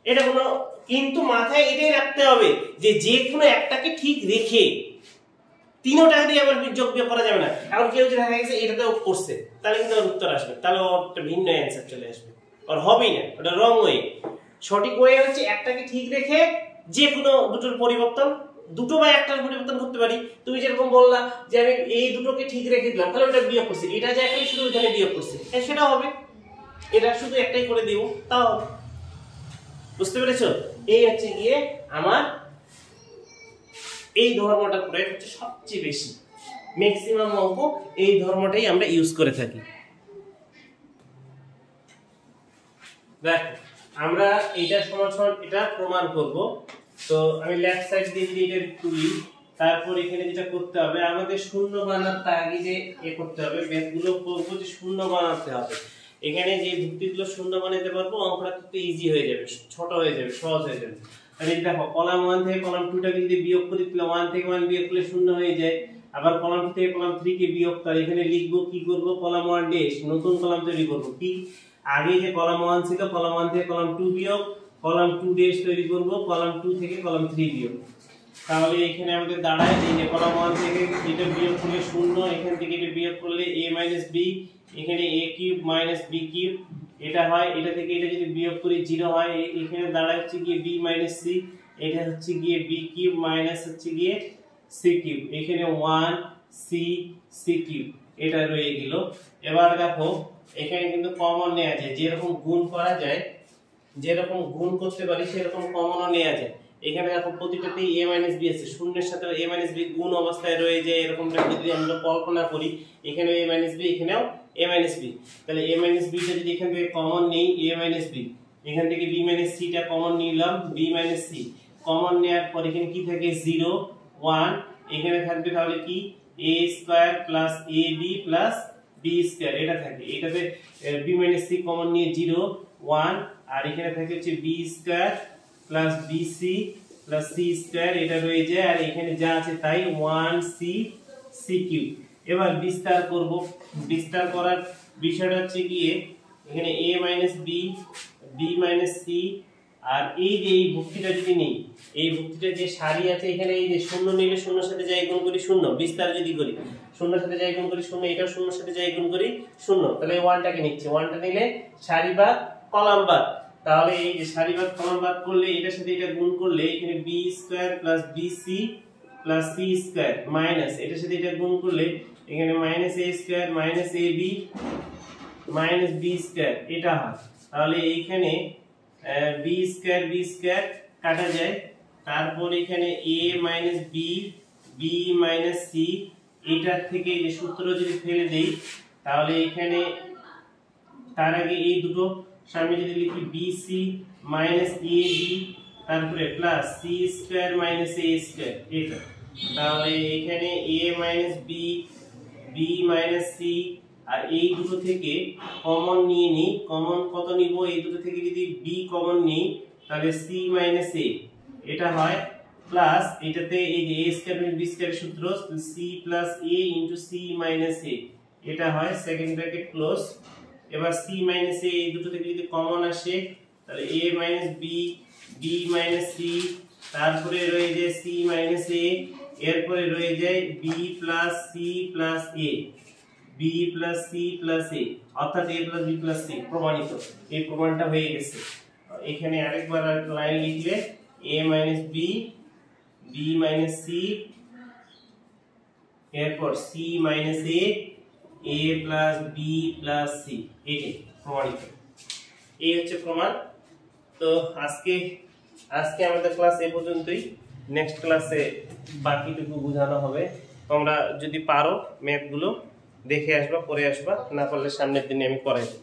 Speaker 1: এটা কোনো, কিন্তু মাথায় এটাই রাখতে হবে যে যে কোনো একটাকে ঠিক রেখে তিনটা দিয়ে আবার যোগ বিয়োগ করা যাবে না। এখন কেউ যদি দেখা গেছে এটাতেও করছে, তাহলে কিন্তু ওর উত্তর আসবে, তাহলে ওর একটা ভিন্ন অ্যান্সার চলে আসবে, আর হবেই না, ওটা রং ওয়ে। সঠিক ওয়ে হচ্ছে একটাকে ঠিক রেখে যে কোনো দুটোর পরিবর্তন, দুটো বা একটার পরিবর্তন করতে পারি। তুমি যেরকম বললা যে আমি এই দুটোকে ঠিক রেখে দিলাম, তাহলে ওটা বিয়োগ করছি, এটা যে একটাই শুধু ওখানে বিয়োগ করছি, হ্যাঁ সেটা হবে। এটা শুধু একটাই করে দিব, তাও হবে। বুঝতে পেরেছো? এই হচ্ছে গিয়ে আমার এই ধর্মটা প্রয়োগ হচ্ছে সবচেয়ে বেশি, ম্যাক্সিমাম অঙ্ক এই ধর্মটাই আমরা ইউজ করে থাকি। দেখো আমরা এটা সমান সমান এটা প্রমাণ করব। তো আমি লেফট সাইড দিয়ে যদি এটা তুলি, তারপর এখানে যেটা করতে হবে আমাদের শূন্য বানাতে আগে যে করতে হবে, ম্যাথগুলো করব যে শূন্য বানাতে হবে। এখানে যে যুক্তিগুলো শূন্য বানাতে পারবো অঙ্কটা তো ইজি হয়ে যাবে, ছোট হয়ে যাবে, সহজ হয়ে যাবে। তাহলে দেখো কলাম 1 থেকে কলাম 2 টাকে যদি বিয়োগ করি তাহলে 1 থেকে 1 বিয়োগ করলে শূন্য হয়ে যায়। আবার কলাম 2 থেকে কলাম 3 কে বিয়োগ করে এখানে লিখব কি করব, কলাম 1 ড্যাশ নতুন কলাম তৈরি করব। কি আগে যে কলাম 1 ছিল, কলাম 1 থেকে কলাম 2 বিয়োগ, কলাম 2 ড্যাশ তৈরি করব, কলাম 2 থেকে কলাম 3 বিয়োগ। তাহলে এখানে আমাদের দাঁড়ায় এই যে কলাম 1 থেকে এটা বিয়োগ করলে শূন্য, এখান থেকে এটা বিয়োগ করলে a - b, এখানে a কিউব - b কিউব, এটা হয়, এটা থেকে এটা যদি বিয়োগ করি 0 হয়। এখানে দাঁড়ায় হচ্ছে গিয়ে b - c, এটা হচ্ছে গিয়ে b কিউব মাইনাস হচ্ছে গিয়ে c কিউব, এখানে 1 c c কিউব, এটা রয়ে গেল। এবার দেখো এখানে কিন্তু কমন নেওয়া যায়, যেরকম গুণ করা যায়, যেরকম গুণ করতে পারি সেরকম কমনও নেওয়া যায়। এখানে দেখো প্রতিটাতেই a - b আছে, শূন্যের সাথে a - b গুণ অবস্থায় রয়ে যায়, এরকমটা যদি আমরা কল্পনা করি, এখানেও a - b এখানেও a - b, তাহলে a - b টা যদি এখান থেকে কমন নেই a - b, এখান থেকে b - c টা কমন নিলাম, b - c কমন নেওয়ার পর এখানে কি থাকে 0 1, এখানে থাকবে তাহলে কি a square plus ab plus b square, এটা থাকে, এটাতে b - c কমন নিয়ে 0 1, আর এখানে থাকে হচ্ছে b square plus bc plus c square, এটা রয়ে যায়, আর এখানে যা আছে তাই 1c c কিউব। এবার বিস্তার করব, বিস্তার করার বিষয়টা হচ্ছে গিয়ে এখানে a - b b - c, আর এই যে এই ভুক্তিটা যদি নেই, এই ভুক্তিটা যে সারি আছে এখানে এই যে শূন্য নিলে শূন্যের সাথে যাই গুণ করি শূন্য, বিস্তার যদি করি শূন্যের সাথে যাই গুণ করি শূন্য, এটা শূন্যের সাথে যাই গুণ করি শূন্য, তাহলে এই ওয়ানটাকে নিচ্ছে, ওয়ানটা নিলে সারি বা কলাম বাদ, তাহলে এই যে সারি বা কলাম বাদ করলে এটার সাথে এটা গুণ করলে এখানে b square plus bc plus c square minus এটার সাথে এটা গুণ করলে এখানে minus a square minus ab minus b square, এটা হয়, তাহলে এইখানে b স্কয়ার কাটা যায়, তারপর এখানে a - b b - c, এটার থেকে যে সূত্র যদি ফেলে দেই তাহলে এখানে তার আগে এই দুটো সামনে যদি লিখি bc মাইনাস ab, তারপরে plus c square minus a square, এটা, তাহলে এখানে a - b b - c, আর এই দুটো থেকে কমন নিয়ে নিই, কমন কত নিব, এই দুটো থেকে যদি b কমন নিই তাহলে c - a, এটা হয়, প্লাস এটাতে এই যে a স্কয়ার b স্কয়ার সূত্র c plus a into c minus a, এটা হয়, সেকেন্ড ব্র্যাকেট ক্লোজ। এবার c মাইনাস a এই দুটো থেকে যদি কমন আসে তাহলে a - b b - c, তারপরে রয়ে যায় c মাইনাস a, এরপরে রয়ে যায় b plus c plus a, b plus c plus a, অর্থাৎ a plus b plus c প্রমাণিত, এই প্রমাণটা হয়ে গেছে। এখানে আরেকবার লাইন লিখলে a - b b - c, এরপর c - a a plus b plus c, এটাই প্রমাণিত, এই হচ্ছে প্রমাণ। তো আজকে আমাদের ক্লাস এই পর্যন্তই, নেক্সট ক্লাসে বাকিটুকু বোঝানো হবে, তোমরা যদি পারো ম্যাথগুলো দেখে আসবা, পড়ে আসবা, না পারলে সামনের দিনে আমি করাই দেব।